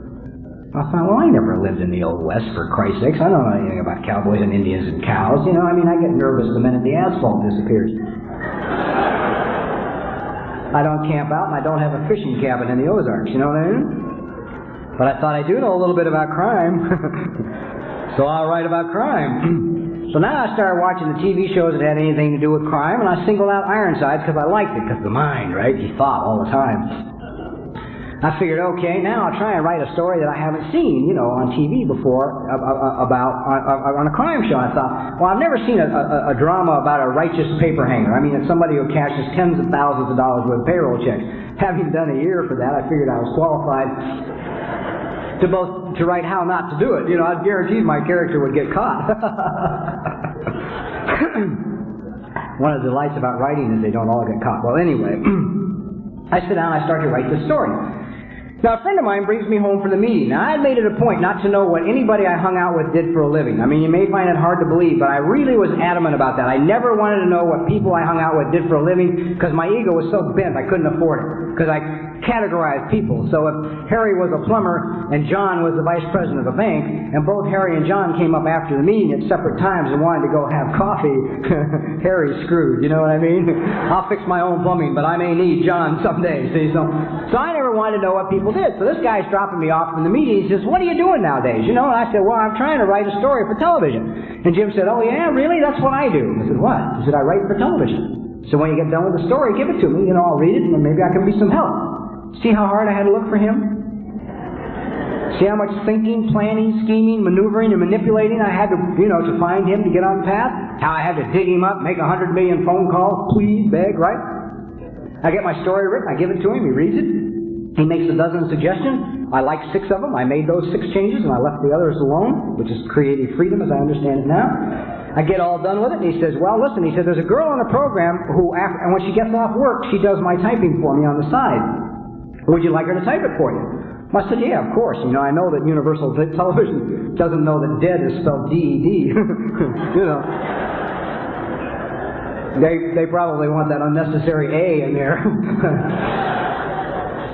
I thought, I never lived in the Old West, for Christ's sakes. I don't know anything about cowboys and Indians and cows. I get nervous the minute the asphalt disappears. I don't camp out, and I don't have a fishing cabin in the Ozarks, you know what I mean? But I thought I do know a little bit about crime. So I'll write about crime. So now I started watching the TV shows that had anything to do with crime, and I singled out Ironsides because I liked it, because the mind, right? You thought all the time. I figured, okay, now I'll try and write a story that I haven't seen, on TV before about on a crime show. I thought, well, I've never seen a drama about a righteous paper hanger. I mean, it's somebody who cashes tens of thousands of dollars worth of payroll checks. Having done a year for that, I figured I was qualified to write how not to do it. I guaranteed my character would get caught. One of the delights about writing is they don't all get caught. Well, anyway, I sit down and I start to write this story. Now, a friend of mine brings me home for the meeting. Now, I had made it a point not to know what anybody I hung out with did for a living. I mean, you may find it hard to believe, but I really was adamant about that. I never wanted to know what people I hung out with did for a living because my ego was so bent I couldn't afford it. Because I categorize people. So if Harry was a plumber and John was the vice president of a bank, and both Harry and John came up after the meeting at separate times and wanted to go have coffee, Harry's screwed, you know what I mean? I'll fix my own plumbing, but I may need John someday, see? So I never wanted to know what people did. So this guy's dropping me off from the meeting. He says, what are you doing nowadays? You know, and I said, well, I'm trying to write a story for television. And Jim said, oh yeah, really? That's what I do. I said, what? He said, I write for television. So when you get done with the story, give it to me. You know, I'll read it and maybe I can be some help. See how hard I had to look for him? See how much thinking, planning, scheming, maneuvering, and manipulating I had to, to find him to get on the path? How I had to dig him up, make 100 million phone calls, plead, beg, right? I get my story written, I give it to him, he reads it. He makes a dozen suggestions. I like 6 of them. I made those 6 changes and I left the others alone, which is creative freedom as I understand it now. I get all done with it, and he says, well, listen, he said, there's a girl on the program who, and when she gets off work, she does my typing for me on the side. Would you like her to type it for you? I said, yeah, of course. I know that Universal Television doesn't know that dead is spelled D-E-D. They probably want that unnecessary A in there.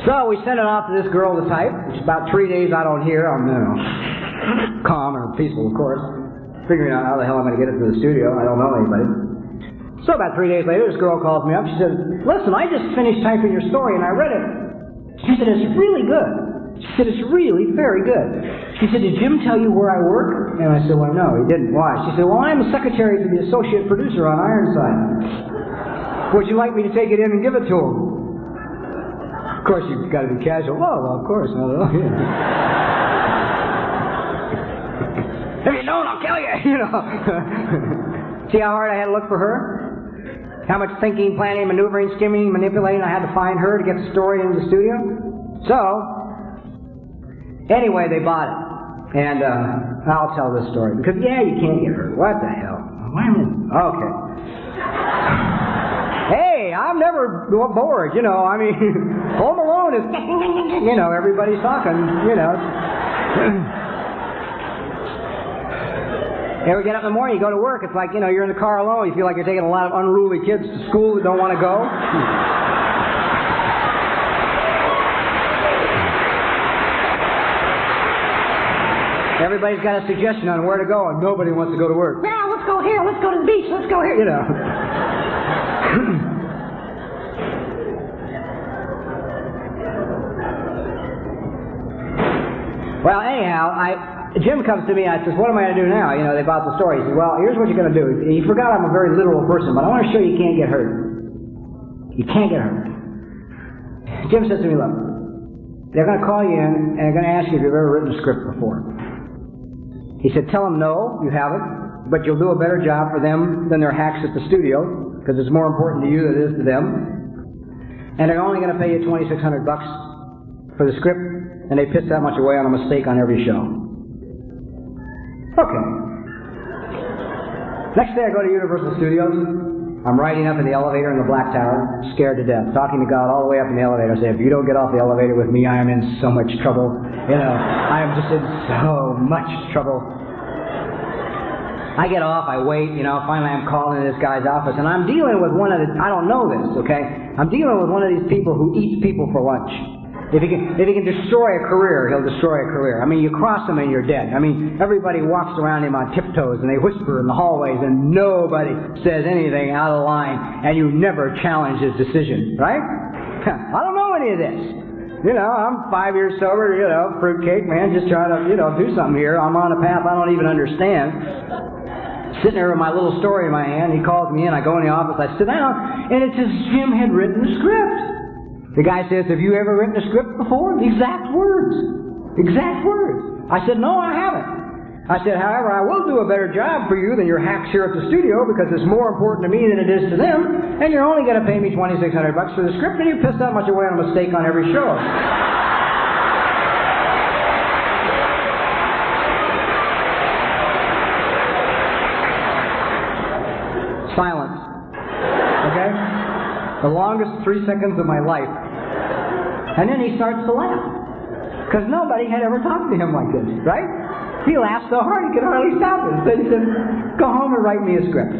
So we send it off to this girl to type. It's about 3 days I don't hear. I'm, calm and peaceful, of course. Figuring out how the hell I'm going to get it to the studio. I don't know anybody. So about 3 days later, this girl calls me up. She says, listen, I just finished typing your story and I read it. She said, it's really good. She said, it's really very good. She said, did Jim tell you where I work? And I said, well, no, he didn't. Why? She said, well, I'm a secretary to the associate producer on Ironside. Would you like me to take it in and give it to him? Of course, you've got to be casual. Oh, well, of course. I don't know. If you don't, I'll kill you, See how hard I had to look for her? How much thinking, planning, maneuvering, skimming, manipulating I had to find her to get the story into the studio? So, anyway, they bought it. And I'll tell this story. Because, yeah, you can't get hurt. What the hell? Why am I... Okay. Hey, I'm never bored, Home Alone is... everybody's talking, Ever get up in the morning, you go to work, it's like, you're in the car alone, you feel like you're taking a lot of unruly kids to school that don't want to go. Everybody's got a suggestion on where to go, and nobody wants to go to work. Yeah, let's go here, let's go to the beach, let's go here, Well, anyhow, Jim comes to me and I says, what am I going to do now? They bought the story. He says, well, here's what you're going to do. He forgot I'm a very literal person, but I want to show you can't get hurt. You can't get hurt. Jim says to me, look, they're going to call you in and they're going to ask you if you've ever written a script before. He said, tell them no, you haven't, but you'll do a better job for them than their hacks at the studio, because it's more important to you than it is to them. And they're only going to pay you $2,600 for the script, and they piss that much away on a mistake on every show. Okay. Next day I go to Universal Studios. I'm riding up in the elevator in the Black Tower, scared to death, talking to God all the way up in the elevator. I say, if you don't get off the elevator with me, I am in so much trouble. I am just in so much trouble. I get off, I wait, finally I'm calling in this guy's office, and I'm dealing with one of the, I don't know this, okay? I'm dealing with one of these people who eats people for lunch. If he can destroy a career, he'll destroy a career. You cross him and you're dead. Everybody walks around him on tiptoes and they whisper in the hallways and nobody says anything out of line and you never challenge his decision, right? I don't know any of this. I'm 5 years sober, fruitcake, man, just trying to, do something here. I'm on a path I don't even understand. Sitting there with my little story in my hand, he calls me in, I go in the office, I sit down, and it's as Jim had written the script. The guy says, have you ever written a script before? Exact words. Exact words. I said, no, I haven't. I said, however, I will do a better job for you than your hacks here at the studio because it's more important to me than it is to them, and you're only going to pay me $2,600 for the script, and you piss that much away on a mistake on every show. Silence. Okay? The longest 3 seconds of my life. And then he starts to laugh. Because nobody had ever talked to him like this, right? He laughed so hard he could hardly stop it. So he said, go home and write me a script.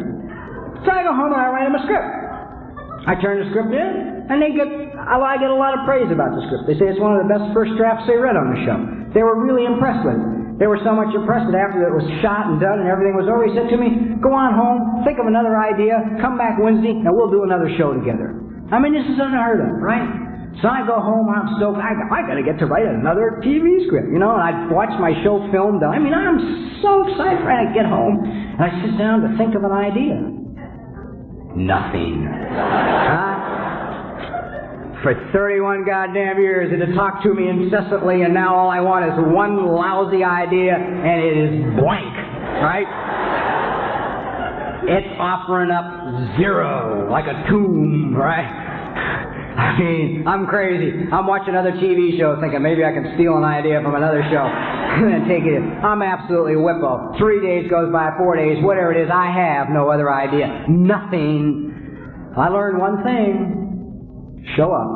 So I go home and I write him a script. I turn the script in, and I get a lot of praise about the script. They say it's one of the best first drafts they read on the show. They were really impressed with it. They were so much impressed that after it was shot and done and everything was over, he said to me, go on home, think of another idea, come back Wednesday, and we'll do another show together. I mean, this is unheard of, right? So I go home, I'm stoked, I got to get to write another TV script, and I watch my show filmed. I mean, I'm so excited when I get home, and I sit down to think of an idea. Nothing. For 31 goddamn years, it had talked to me incessantly, and now all I want is one lousy idea, and it is blank, right? It's offering up zero, like a tomb, right? I mean, I'm crazy. I'm watching other TV shows thinking maybe I can steal an idea from another show and take it in. I'm absolutely whippo. 3 days goes by, 4 days, whatever it is, I have no other idea. Nothing. I learned one thing. Show up.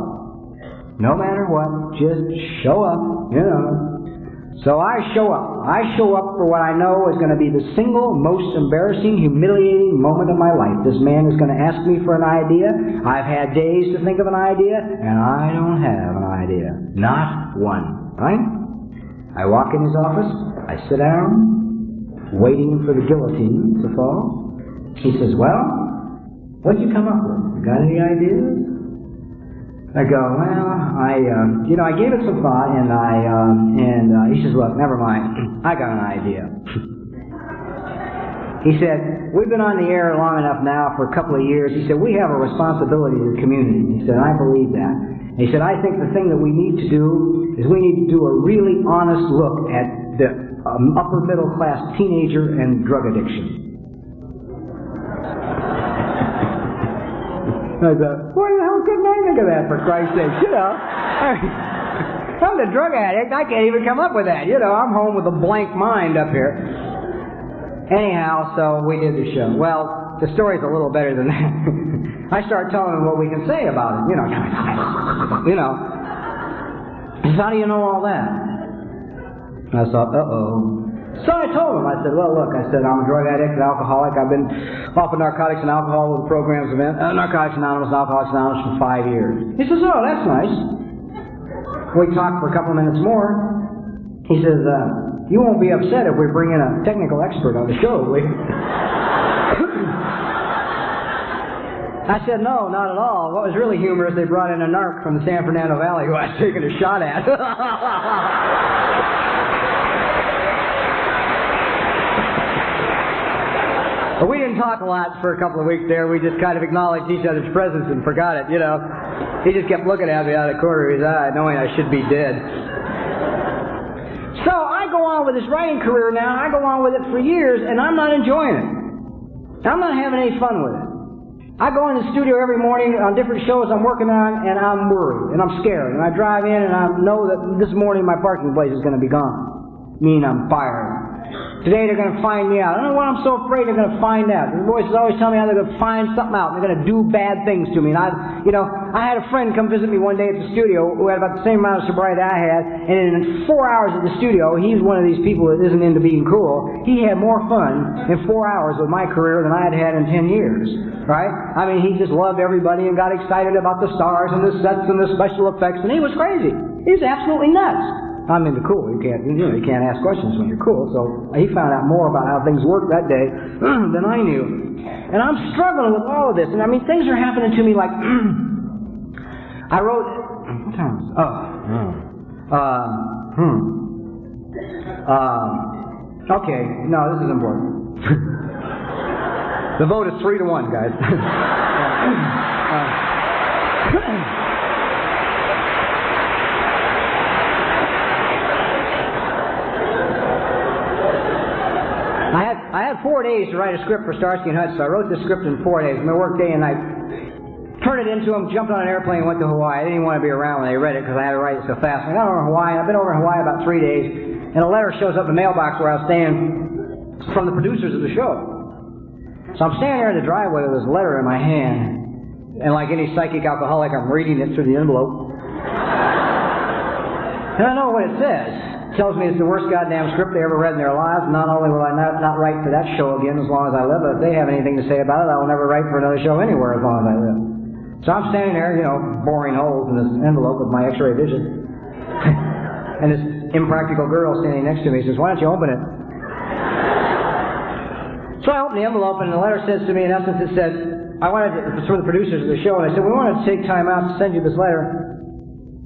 No matter what, just show up, So I show up. I show up for what I know is going to be the single most embarrassing, humiliating moment of my life. This man is going to ask me for an idea. I've had days to think of an idea, and I don't have an idea. Not one. Right? I walk in his office. I sit down, waiting for the guillotine to fall. He says, well, what'd you come up with? You got any ideas? I go, well, I gave it some thought, and he says, look, never mind. I got an idea. He said, we've been on the air long enough now for a couple of years. He said, we have a responsibility to the community. He said, I believe that. He said, I think the thing that we need to do is we need to do a really honest look at the upper middle class teenager and drug addiction. I thought, why the hell couldn't I think of that, for Christ's sake? I'm the drug addict. I can't even come up with that. I'm home with a blank mind up here. Anyhow, so we did the show. Well, the story's a little better than that. I start telling him what we can say about it. How do you know all that? I thought, uh-oh. So I told him, I said, well, look, I'm a drug addict, an alcoholic. I've been off of narcotics and alcohol with the programs of Narcotics Anonymous and Alcoholics Anonymous for 5 years. He says, oh, that's nice. We talked for a couple of minutes more. He says, you won't be upset if we bring in a technical expert on the show, will you? I said, no, not at all. What was really humorous, they brought in a narc from the San Fernando Valley who I was taking a shot at. But we didn't talk a lot for a couple of weeks there. We just kind of acknowledged each other's presence and forgot it, He just kept looking at me out of the corner of his eye, knowing I should be dead. So I go on with this writing career now. I go on with it for years, and I'm not enjoying it. I'm not having any fun with it. I go in the studio every morning on different shows I'm working on, and I'm worried, and I'm scared. And I drive in, and I know that this morning my parking place is going to be gone. Meaning I'm fired. Today they're going to find me out. I don't know why I'm so afraid they're going to find out. The voices always tell me how they're going to find something out. They're going to do bad things to me. And I had a friend come visit me one day at the studio who had about the same amount of sobriety I had. And in 4 hours at the studio, he's one of these people that isn't into being cool. He had more fun in 4 hours with my career than I had had in 10 years. Right? I mean, he just loved everybody and got excited about the stars and the sets and the special effects. And he was crazy. He was absolutely nuts. I'm into cool. You can't ask questions when you're cool. So he found out more about how things work that day than I knew. And I'm struggling with all of this. And I mean, things are happening to me like, I wrote, what time is it? Okay, no, this is important. The vote is 3-1, guys. I had 4 days to write a script for Starsky and Hutch, so I wrote this script in 4 days. I worked day and night. Turned it into them, jumped on an airplane, and went to Hawaii. I didn't even want to be around when they read it because I had to write it so fast. I got over to Hawaii. I've been over in Hawaii about 3 days, and a letter shows up in the mailbox where I was staying from the producers of the show. So I'm standing there in the driveway with this letter in my hand, and like any psychic alcoholic, I'm reading it through the envelope. And I know what it says. Tells me it's the worst goddamn script they ever read in their lives. Not only will I not write for that show again as long as I live, but if they have anything to say about it, I will never write for another show anywhere as long as I live. So I'm standing there, boring holes in this envelope with my x-ray vision. And this impractical girl standing next to me says, "Why don't you open it?" So I opened the envelope, and the letter says to me, in essence, it said, it's for the producers of the show, and I said, "We wanted to take time out to send you this letter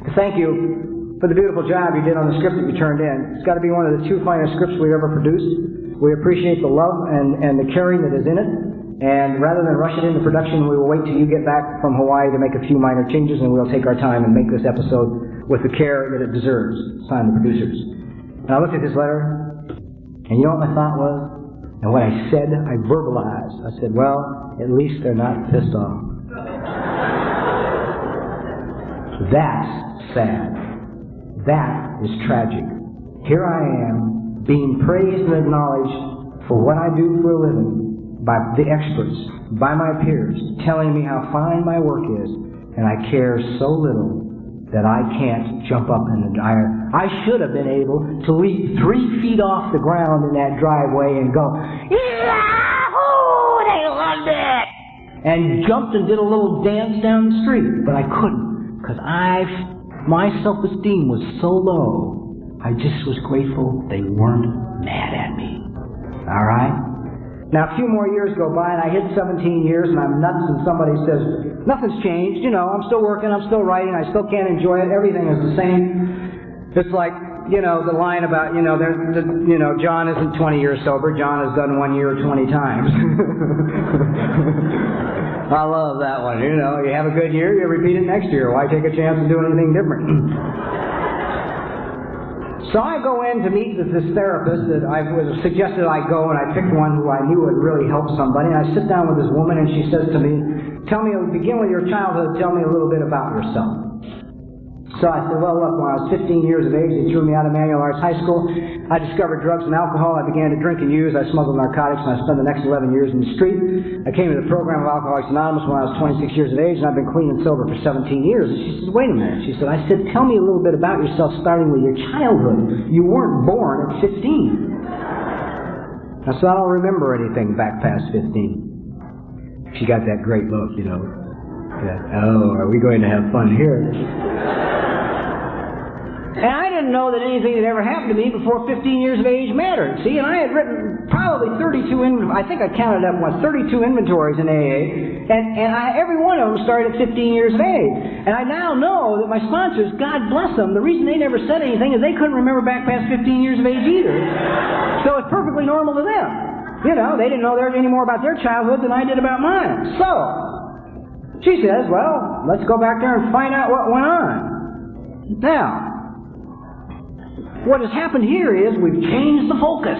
to thank you for the beautiful job you did on the script that you turned in. It's got to be one of the 2 finest scripts we've ever produced. We appreciate the love and the caring that is in it. And rather than rush it into production, we will wait till you get back from Hawaii to make a few minor changes, and we'll take our time and make this episode with the care that it deserves." Signed, the producers. And I looked at this letter, and you know what my thought was? And what I said, I verbalized. I said, "Well, at least they're not pissed off." That's sad. That is tragic. Here I am, being praised and acknowledged for what I do for a living by the experts, by my peers, telling me how fine my work is, and I care so little that I can't jump up in the dryer. I should have been able to leap 3 feet off the ground in that driveway and go, "Yahoo! They loved it!" and jumped and did a little dance down the street, but I couldn't, because my self-esteem was so low. I just was grateful they weren't mad at me. All right? Now, a few more years go by, and I hit 17 years, and I'm nuts, and somebody says, "Nothing's changed, I'm still working, I'm still writing, I still can't enjoy it, everything is the same." It's like, the line about, John isn't 20 years sober, John has done 1 year 20 times. I love that one, you have a good year, you repeat it next year, why take a chance to do anything different? So I go in to meet with this therapist that I was suggested I go, and I picked one who I knew would really help somebody. And I sit down with this woman, and she says to me, "Begin with your childhood, tell me a little bit about yourself." So I said, "Well, look, when I was 15 years of age, they threw me out of Manual Arts High School. I discovered drugs and alcohol. I began to drink and use. I smuggled narcotics, and I spent the next 11 years in the street. I came to the program of Alcoholics Anonymous when I was 26 years of age, and I've been clean and sober for 17 years. And she said, "Wait a minute." She said, "I said, tell me a little bit about yourself, starting with your childhood. You weren't born at 15. I said, "I don't remember anything back past 15. She got that great look, "Oh, are we going to have fun here?" And I didn't know that anything that ever happened to me before 15 years of age mattered. See, and I had written probably 32, I think I counted up, 32 inventories in AA, and every one of them started at 15 years of age. And I now know that my sponsors, God bless them, the reason they never said anything is they couldn't remember back past 15 years of age either. So it's perfectly normal to them. They didn't know any more about their childhood than I did about mine. So, she says, "Well, let's go back there and find out what went on." Now, what has happened here is we've changed the focus.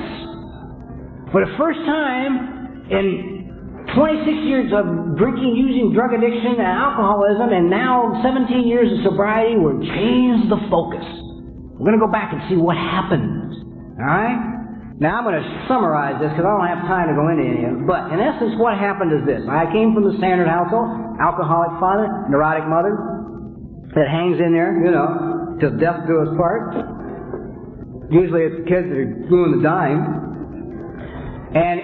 For the first time in 26 years of drinking, using, drug addiction, and alcoholism, and now 17 years of sobriety, we've changed the focus. We're going to go back and see what happened. All right? Now, I'm going to summarize this because I don't have time to go into any of it. But in essence, what happened is this. I came from the standard household, alcoholic father, neurotic mother, that hangs in there, till death do us part. Usually it's the kids that are doing the dying. And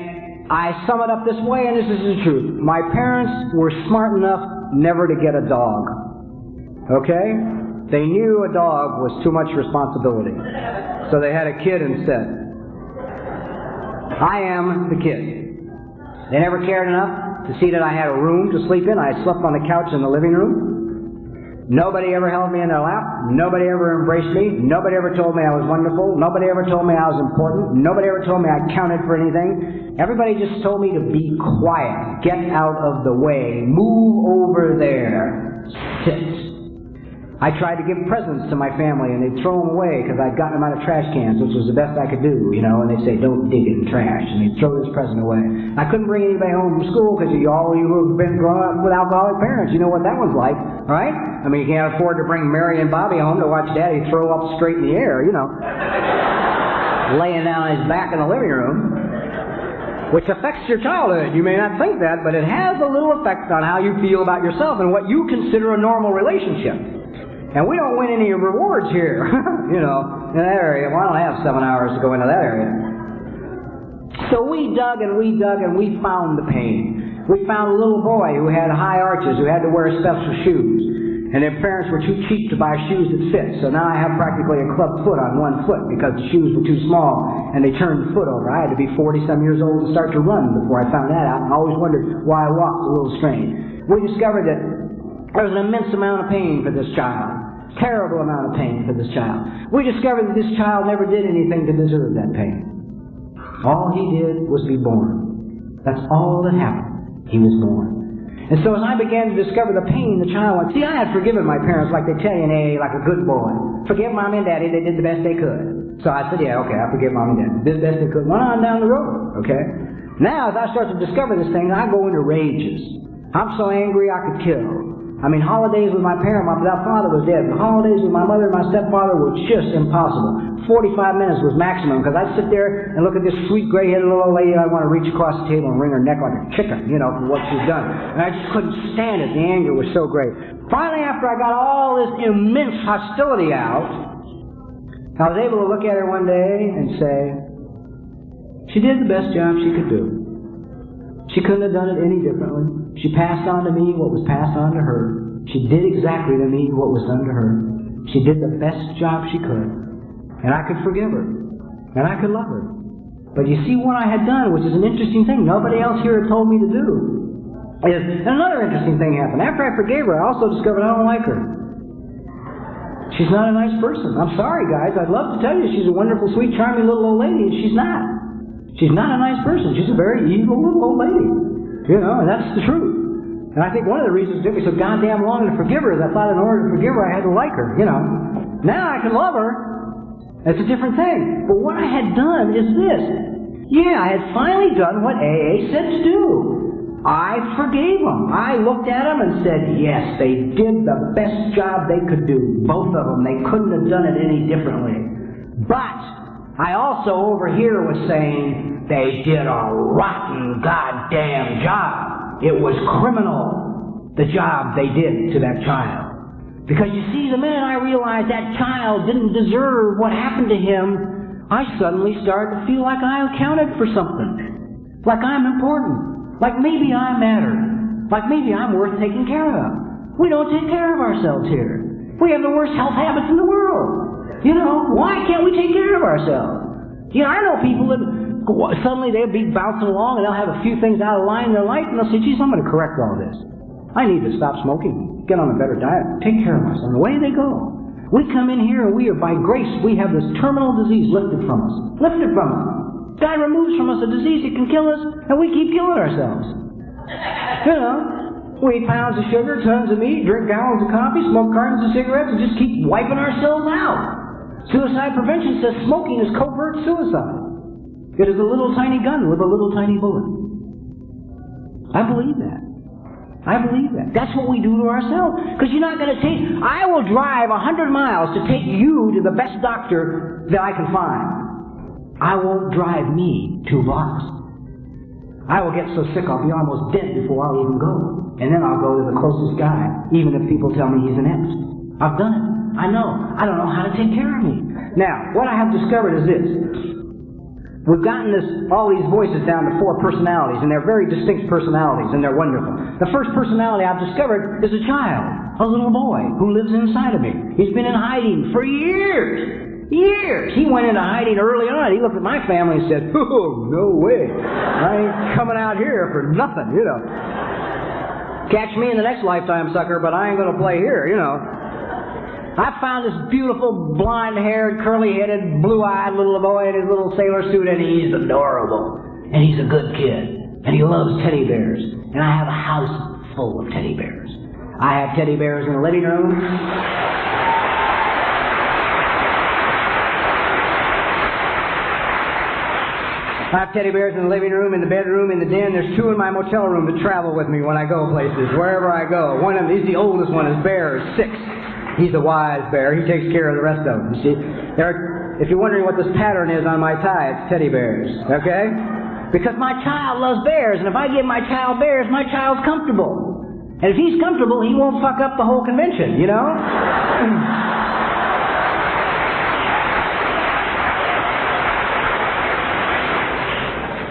I sum it up this way, and this is the truth. My parents were smart enough never to get a dog. Okay? They knew a dog was too much responsibility. So they had a kid instead. I am the kid. They never cared enough to see that I had a room to sleep in. I slept on the couch in the living room. Nobody ever held me in their lap. Nobody ever embraced me. Nobody ever told me I was wonderful. Nobody ever told me I was important. Nobody ever told me I counted for anything. Everybody just told me to be quiet. Get out of the way. Move over there. Sit. I tried to give presents to my family, and they'd throw them away because I'd gotten them out of trash cans, which was the best I could do, and they'd say, "Don't dig in trash," and they'd throw this present away. I couldn't bring anybody home from school because all you who have been growing up with alcoholic parents, you know what that one's like, right? I mean, you can't afford to bring Mary and Bobby home to watch Daddy throw up straight in the air, laying down on his back in the living room, which affects your childhood. You may not think that, but it has a little effect on how you feel about yourself and what you consider a normal relationship. And we don't win any rewards here, in that area. Well, I don't have 7 hours to go into that area. So we dug and we dug and we found the pain. We found a little boy who had high arches, who had to wear special shoes. And their parents were too cheap to buy shoes that fit. So now I have practically a club foot on one foot because the shoes were too small and they turned the foot over. I had to be 40-some years old to start to run before I found that out, and I always wondered why I walked a little strange. We discovered that there was an immense amount of pain for this child. Terrible amount of pain for this child. We discovered that this child never did anything to deserve that pain. All he did was be born. That's all that happened. He was born. And so as I began to discover the pain the child went, see, I had forgiven my parents like they tell you in AA, like a good boy. Forgive Mom and Daddy, they did the best they could. So I said, yeah, okay, I forgive Mom and Daddy. Did the best they could. Went on down the road, okay? Now, as I start to discover this thing, I go into rages. I'm so angry I could kill. I mean, holidays with my parents, my father was dead. The holidays with my mother and my stepfather were just impossible. 45 minutes was maximum, because I'd sit there and look at this sweet gray-headed little old lady, and I'd want to reach across the table and wring her neck like a chicken, you know, for what she's done. And I just couldn't stand it. The anger was so great. Finally, after I got all this immense hostility out, I was able to look at her one day and say, she did the best job she could do. She couldn't have done it any differently. She passed on to me what was passed on to her. She did exactly to me what was done to her. She did the best job she could. And I could forgive her. And I could love her. But you see what I had done, which is an interesting thing nobody else here had told me to do, is another interesting thing happened. After I forgave her, I also discovered I don't like her. She's not a nice person. I'm sorry, guys. I'd love to tell you she's a wonderful, sweet, charming little old lady, and she's not. She's not a nice person. She's a very evil little old lady. You know, and that's the truth. And I think one of the reasons it took me so goddamn long to forgive her is I thought in order to forgive her I had to like her, you know. Now I can love her. That's a different thing. But what I had done is this. Yeah, I had finally done what AA said to do. I forgave them. I looked at them and said, yes, they did the best job they could do. Both of them. They couldn't have done it any differently. But I also over here was saying they did a rotten goddamn job. It was criminal, the job they did to that child. Because you see, the minute I realized that child didn't deserve what happened to him, I suddenly started to feel like I accounted for something. Like I'm important. Like maybe I matter. Like maybe I'm worth taking care of. We don't take care of ourselves here. We have the worst health habits in the world. You know, why can't we take care of ourselves? You know, I know people that suddenly they'll be bouncing along and they'll have a few things out of line in their life and they'll say, geez, I'm going to correct all this. I need to stop smoking, get on a better diet, take care of myself. And away they go. We come in here and we are, by grace, we have this terminal disease lifted from us. Lifted from us. God removes from us a disease that can kill us, and we keep killing ourselves. You know, we eat pounds of sugar, tons of meat, drink gallons of coffee, smoke cartons of cigarettes, and just keep wiping ourselves out. Suicide prevention says smoking is covert suicide. It is a little tiny gun with a little tiny bullet. I believe that. I believe that. That's what we do to ourselves. Because you're not going to take... I will drive 100 miles to take you to the best doctor that I can find. I won't drive me 2 blocks. I will get so sick I'll be almost dead before I'll even go. And then I'll go to the closest guy, even if people tell me he's an ex. I've done it. I know. I don't know how to take care of me. Now, what I have discovered is this. We've gotten all these voices down to 4 personalities, and they're very distinct personalities, and they're wonderful. The first personality I've discovered is a child, a little boy, who lives inside of me. He's been in hiding for years. Years. He went into hiding early on. He looked at my family and said, oh, no way. I ain't coming out here for nothing, you know. Catch me in the next lifetime, sucker, but I ain't going to play here, you know. I found this beautiful, blonde-haired, curly-headed, blue-eyed little boy in his little sailor suit, and he's adorable. And he's a good kid. And he loves teddy bears. And I have a house full of teddy bears. I have teddy bears in the living room. I have teddy bears in the living room, in the bedroom, in the den. There's 2 in my motel room that travel with me when I go places, wherever I go. One of them, he's the oldest one, his bear is 6. He's a wise bear. He takes care of the rest of them. You see, if you're wondering what this pattern is on my tie, it's teddy bears. Okay? Because my child loves bears, and if I give my child bears, my child's comfortable. And if he's comfortable, he won't fuck up the whole convention, you know?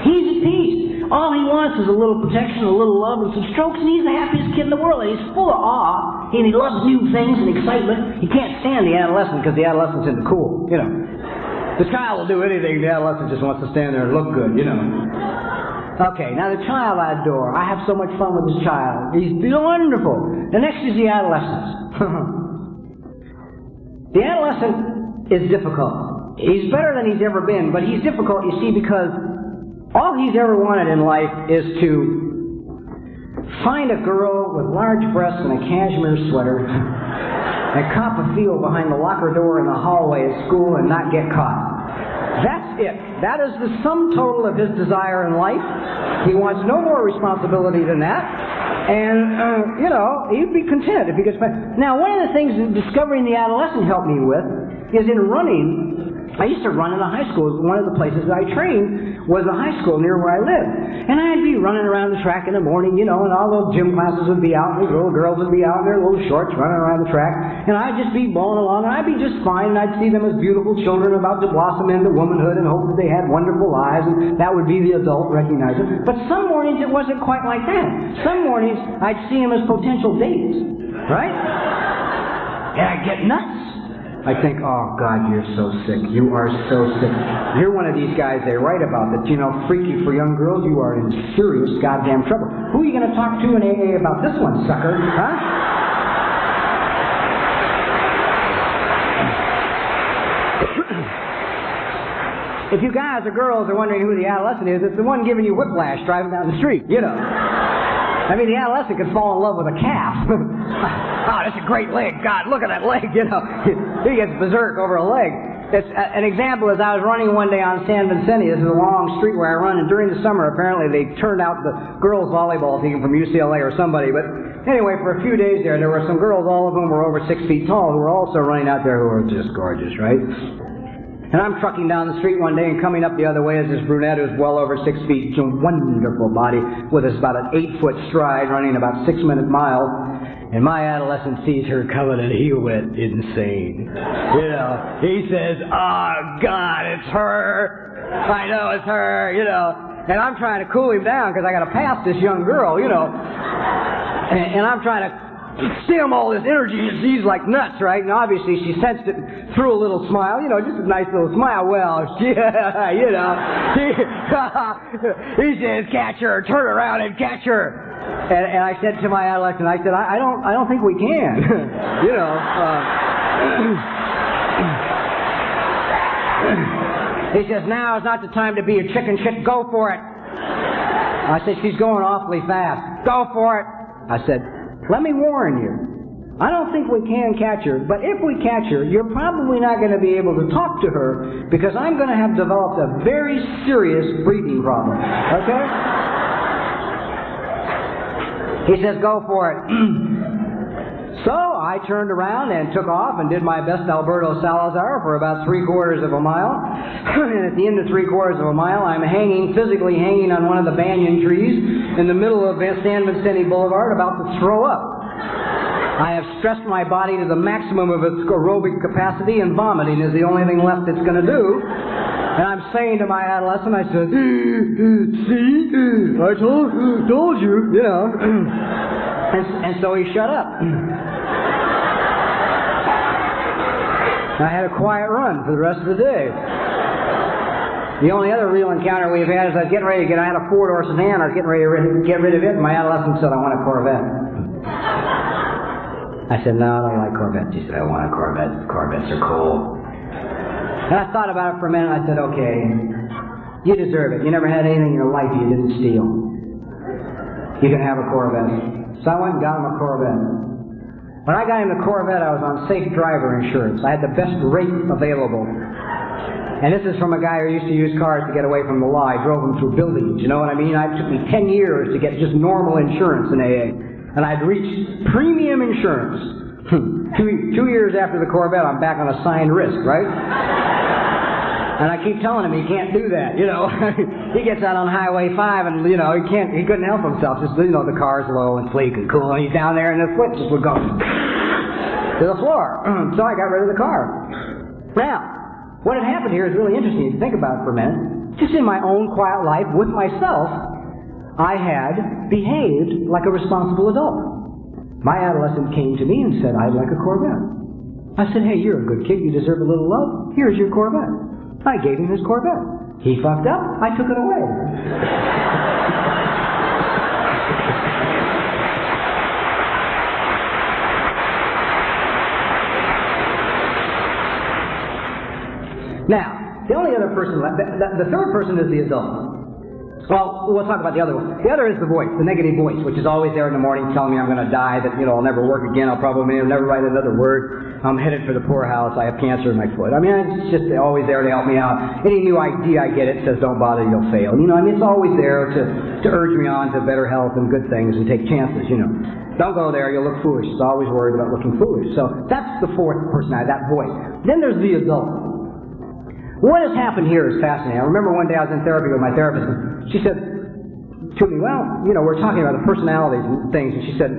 He's at peace. All he wants wants is a little protection, a little love, and some strokes, and he's the happiest kid in the world. And he's full of awe, and he loves new things and excitement. He can't stand the adolescent because the adolescent's into cool, you know. The child will do anything. The adolescent just wants to stand there and look good, you know. Okay, now the child I adore. I have so much fun with this child. He's wonderful. The next is the adolescent. The adolescent is difficult. He's better than he's ever been, but he's difficult, you see, because all he's ever wanted in life is to find a girl with large breasts and a cashmere sweater and cop a feel behind the locker door in the hallway at school and not get caught. That's it. That is the sum total of his desire in life. He wants no more responsibility than that. And, he'd be content if he gets back. Now, one of the things that discovering the adolescent helped me with is in running. I used to run in a high school. One of the places I trained was a high school near where I lived. And I'd be running around the track in the morning, and all those gym classes would be out, and the little girls would be out in their little shorts running around the track. And I'd just be bowling along, and I'd be just fine, and I'd see them as beautiful children about to blossom into womanhood and hope that they had wonderful lives, and that would be the adult recognizing. But some mornings it wasn't quite like that. Some mornings I'd see them as potential dates, right? And I'd get nuts. I think, oh, God, you're so sick. You are so sick. You're one of these guys they write about that, freaky for young girls. You are in serious goddamn trouble. Who are you going to talk to in AA about this one, sucker? Huh? If you guys or girls are wondering who the adolescent is, it's the one giving you whiplash driving down the street, I mean, the adolescent could fall in love with a calf. Oh, that's a great leg. God, look at that leg, He gets berserk over a leg. It's, an example is I was running one day on San Vicente. This is a long street where I run, and during the summer, apparently, they turned out the girls' volleyball team from UCLA or somebody. But anyway, for a few days there were some girls, all of whom were over 6 feet tall, who were also running out there who were just gorgeous, right? And I'm trucking down the street one day, and coming up the other way is this brunette who's well over 6 feet, a wonderful body, with about an 8-foot stride, running about 6-minute miles. And my adolescent sees her coming, and he went insane. He says, "Oh, God, it's her. I know it's her, And I'm trying to cool him down because I got to pass this young girl, And I'm trying to stem all this energy, and she's like nuts, right? And obviously she sensed it through a little smile, just a nice little smile. Well, yeah, he says, "Catch her, turn around and catch her." And I said to my adolescent, I don't think we can, He says, "Now is not the time to be a chicken shit. Go for it." I said, "She's going awfully fast. Go for it." I said, "Let me warn you, I don't think we can catch her, but if we catch her, you're probably not going to be able to talk to her because I'm going to have developed a very serious breathing problem, okay?" He says, "Go for it." So I turned around and took off and did my best Alberto Salazar for about 3/4 of a mile. And at the end of 3/4 of a mile, I'm physically hanging on one of the banyan trees in the middle of San Vicente Boulevard, about to throw up. I have stressed my body to the maximum of its aerobic capacity, and vomiting is the only thing left it's going to do. And I'm saying to my adolescent, I said, "See, I told you, And so he shut up. I had a quiet run for the rest of the day. The only other real encounter we've had is I was getting ready to I had a 4-door sedan, I was getting ready to get rid of it, and my adolescent said, "I want a Corvette." I said, "No, I don't like Corvettes." He said, "I want a Corvette. Corvettes are cool." And I thought about it for a minute, and I said, "Okay, you deserve it. You never had anything in your life you didn't steal. You can have a Corvette." So I went and got him a Corvette. When I got him the Corvette, I was on safe driver insurance. I had the best rate available. And this is from a guy who used to use cars to get away from the law. I drove him through buildings, you know what I mean? It took me 10 years to get just normal insurance in AA. And I'd reached premium insurance. 2 years after the Corvette, I'm back on assigned risk, right? And I keep telling him he can't do that, He gets out on Highway 5 and, he couldn't help himself. Just, the car's low and sleek and cool, and he's down there and the foot just would go to the floor. So I got rid of the car. Now, what had happened here is really interesting to think about it for a minute. Just in my own quiet life with myself, I had behaved like a responsible adult. My adolescent came to me and said, I'd like a Corvette. I said, hey, you're a good kid. You deserve a little love. Here's your Corvette. I gave him his Corvette. He fucked up. I took it away. Now, the only other person left, the third person is the adult. Well, we'll talk about the other one. The other is the voice, the negative voice, which is always there in the morning telling me I'm going to die, that, I'll never work again, I'll probably never write another word, I'm headed for the poorhouse, I have cancer in my foot. I mean, it's just always there to help me out. Any new idea I get, it says, don't bother, you'll fail. It's always there to urge me on to better health and good things and take chances, Don't go there, you'll look foolish. It's always worried about looking foolish. So that's the fourth personality, that voice. Then there's the adult. What has happened here is fascinating. I remember one day I was in therapy with my therapist, and she said to me, well, we're talking about the personalities and things, and she said,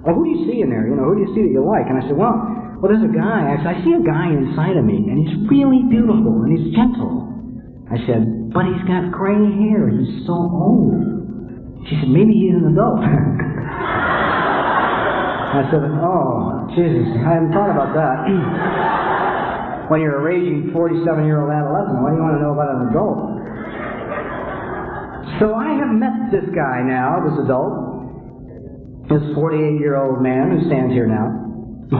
well, who do you see in there? Who do you see that you like? And I said, well, there's a guy. I see a guy inside of me, and he's really beautiful, and he's gentle. I said, but he's got gray hair. He's so old. She said, maybe he's an adult. I said, oh, Jesus, I hadn't thought about that. When you're a raging 47-year-old adolescent, what do you want to know about an adult? So I have met this guy now, this adult, this 48-year-old man who stands here now,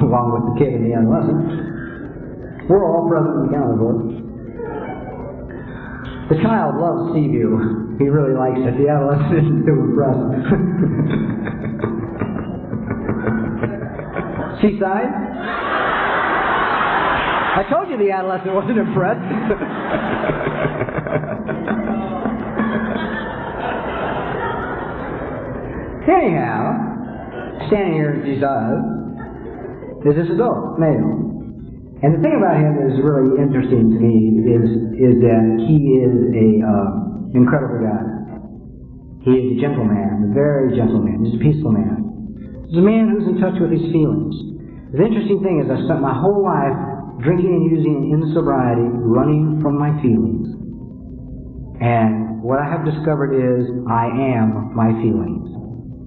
along with the kid and the adolescent. We're all present and accounted for. The child loves Seaview. He really likes it. The adolescent isn't too impressed. Seaside? I told you the adolescent wasn't impressed. Anyhow, standing here in Seaside is this adult, male. And the thing about him that is really interesting to me is that he is an incredible guy. He is a gentleman, a very gentle man. He's a peaceful man. He's a man who's in touch with his feelings. The interesting thing is I spent my whole life drinking and using in sobriety, running from my feelings. And what I have discovered is I am my feelings.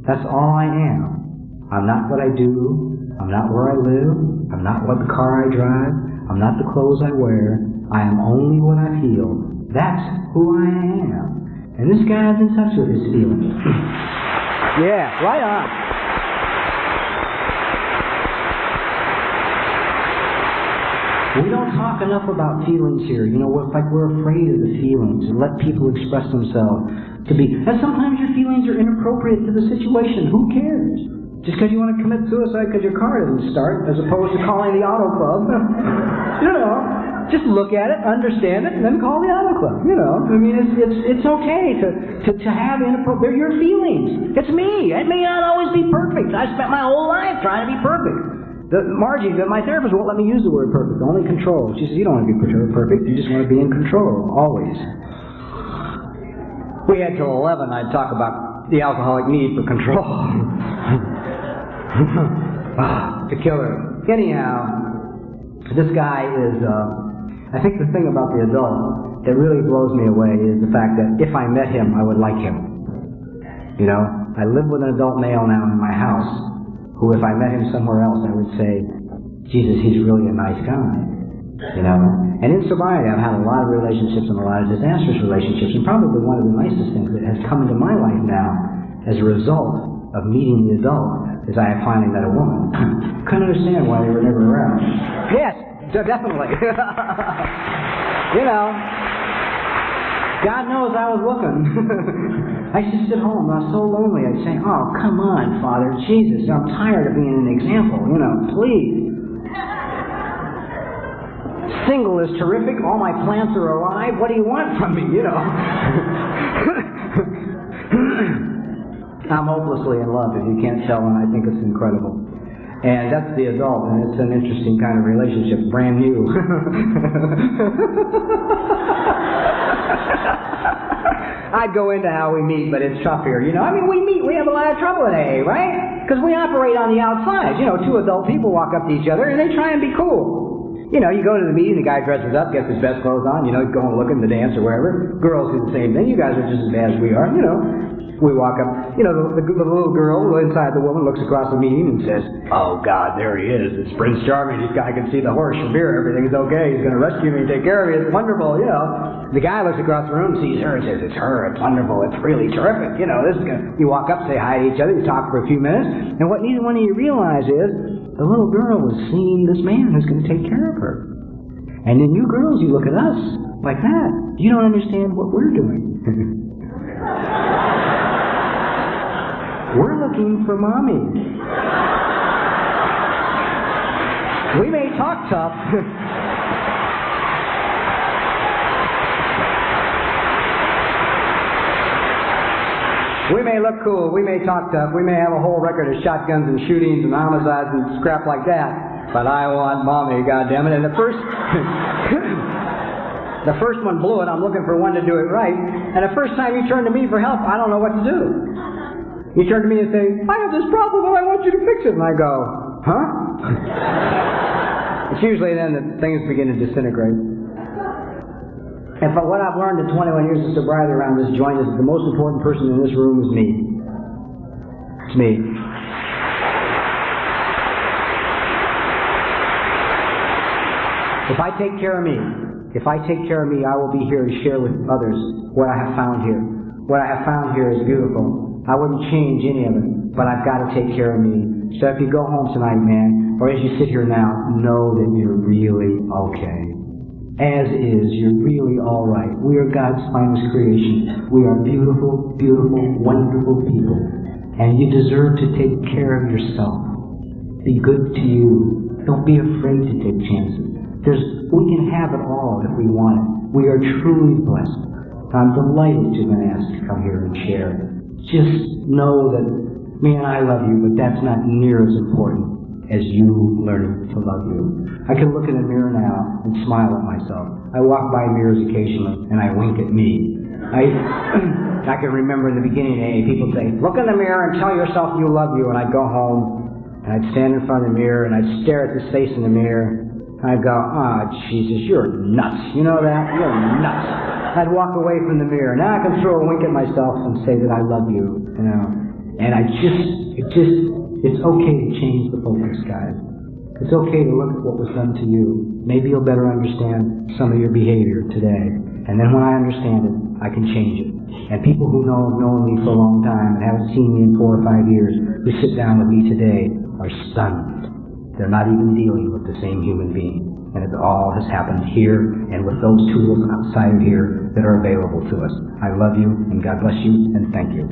That's all I am. I'm not what I do. I'm not where I live. I'm not what the car I drive. I'm not the clothes I wear. I am only what I feel. That's who I am. And this guy is in touch with his feelings. Yeah, right on. We don't talk enough about feelings here. It's like we're afraid of the feelings and let people express themselves to be. And sometimes your feelings are inappropriate to the situation. Who cares? Just because you want to commit suicide because your car doesn't start, as opposed to calling the auto club. Just look at it, understand it, and then call the auto club. It's okay to have inappropriate. They're your feelings. It's me. It may not always be perfect. I spent my whole life trying to be perfect. Margie, my therapist won't let me use the word perfect, only control. She says, you don't want to be perfect, you just want to be in control, always. We had till 11, I'd talk about the alcoholic need for control. The killer. Anyhow, this guy is, I think the thing about the adult that really blows me away is the fact that if I met him, I would like him. I live with an adult male now in my house, who if I met him somewhere else, I would say, Jesus, he's really a nice guy. And in sobriety, I've had a lot of relationships and a lot of disastrous relationships, and probably one of the nicest things that has come into my life now as a result of meeting the adult is I have finally met a woman. Couldn't understand why they were never around. Yes, definitely. God knows I was looking. I used to sit home, I was so lonely, I'd say, oh, come on, Father, Jesus, I'm tired of being an example, please. Single is terrific, all my plants are alive, what do you want from me, I'm hopelessly in love, if you can't tell, and I think it's incredible. And that's the adult, and it's an interesting kind of relationship, brand new. I'd go into how we meet, but it's tough here. We meet, we have a lot of trouble in AA, right? Because we operate on the outside. Two adult people walk up to each other and they try and be cool. You know, you go to the meeting, the guy dresses up, gets his best clothes on, you know, go and look at the dance or wherever. Girls do the same thing. You guys are just as bad as we are, you know. We walk up, you know, the little girl inside the woman looks across the meeting and says, "Oh, God, there he is. It's Prince Charming. This guy can see the horse from here. Everything's okay. He's going to rescue me and take care of me. It's wonderful," you know. The guy looks across the room, sees her, and says, "It's her. It's wonderful. It's really terrific." You know, this is gonna... You walk up, say hi to each other, you talk for a few minutes, and what neither one of you realize is the little girl was seeing this man who's going to take care of her. And then you girls, you look at us like that. You don't understand what we're doing. We're looking for Mommy. We may talk tough. We may look cool. We may talk tough. We may have a whole record of shotguns and shootings and homicides and crap like that. But I want Mommy, goddammit. And the first one blew it. I'm looking for one to do it right. And the first time you turn to me for help, I don't know what to do. You turn to me and say, "I have this problem and I want you to fix it." And I go, "Huh?" It's usually then that things begin to disintegrate. And for what I've learned in 21 years of sobriety around this joint is that the most important person in this room is me. It's me. If I take care of me, I will be here to share with others what I have found here. What I have found here is beautiful. I wouldn't change any of it, but I've got to take care of me. So if you go home tonight, man, or as you sit here now, know that you're really okay. As is, you're really all right. We are God's finest creation. We are beautiful, beautiful, wonderful people. And you deserve to take care of yourself. Be good to you. Don't be afraid to take chances. We can have it all if we want it. We are truly blessed. I'm delighted you've been asked to come here and share. Just know that, man, I love you, but that's not near as important as you learning to love you. I can look in the mirror now and smile at myself. I walk by mirrors occasionally and I wink at me. I can remember in the beginning of AA, people say, "Look in the mirror and tell yourself you love you." And I'd go home and I'd stand in front of the mirror and I'd stare at this face in the mirror. I'd go, "Oh, Jesus, you're nuts. You know that? You're nuts." I'd walk away from the mirror. Now I can throw a wink at myself and say that I love you, you know. And it's okay to change the focus, guys. It's okay to look at what was done to you. Maybe you'll better understand some of your behavior today. And then when I understand it, I can change it. And people who have known me for a long time and haven't seen me in 4 or 5 years, who sit down with me today, are stunned. They're not even dealing with the same human being. And it all has happened here and with those tools outside of here that are available to us. I love you, and God bless you, and thank you.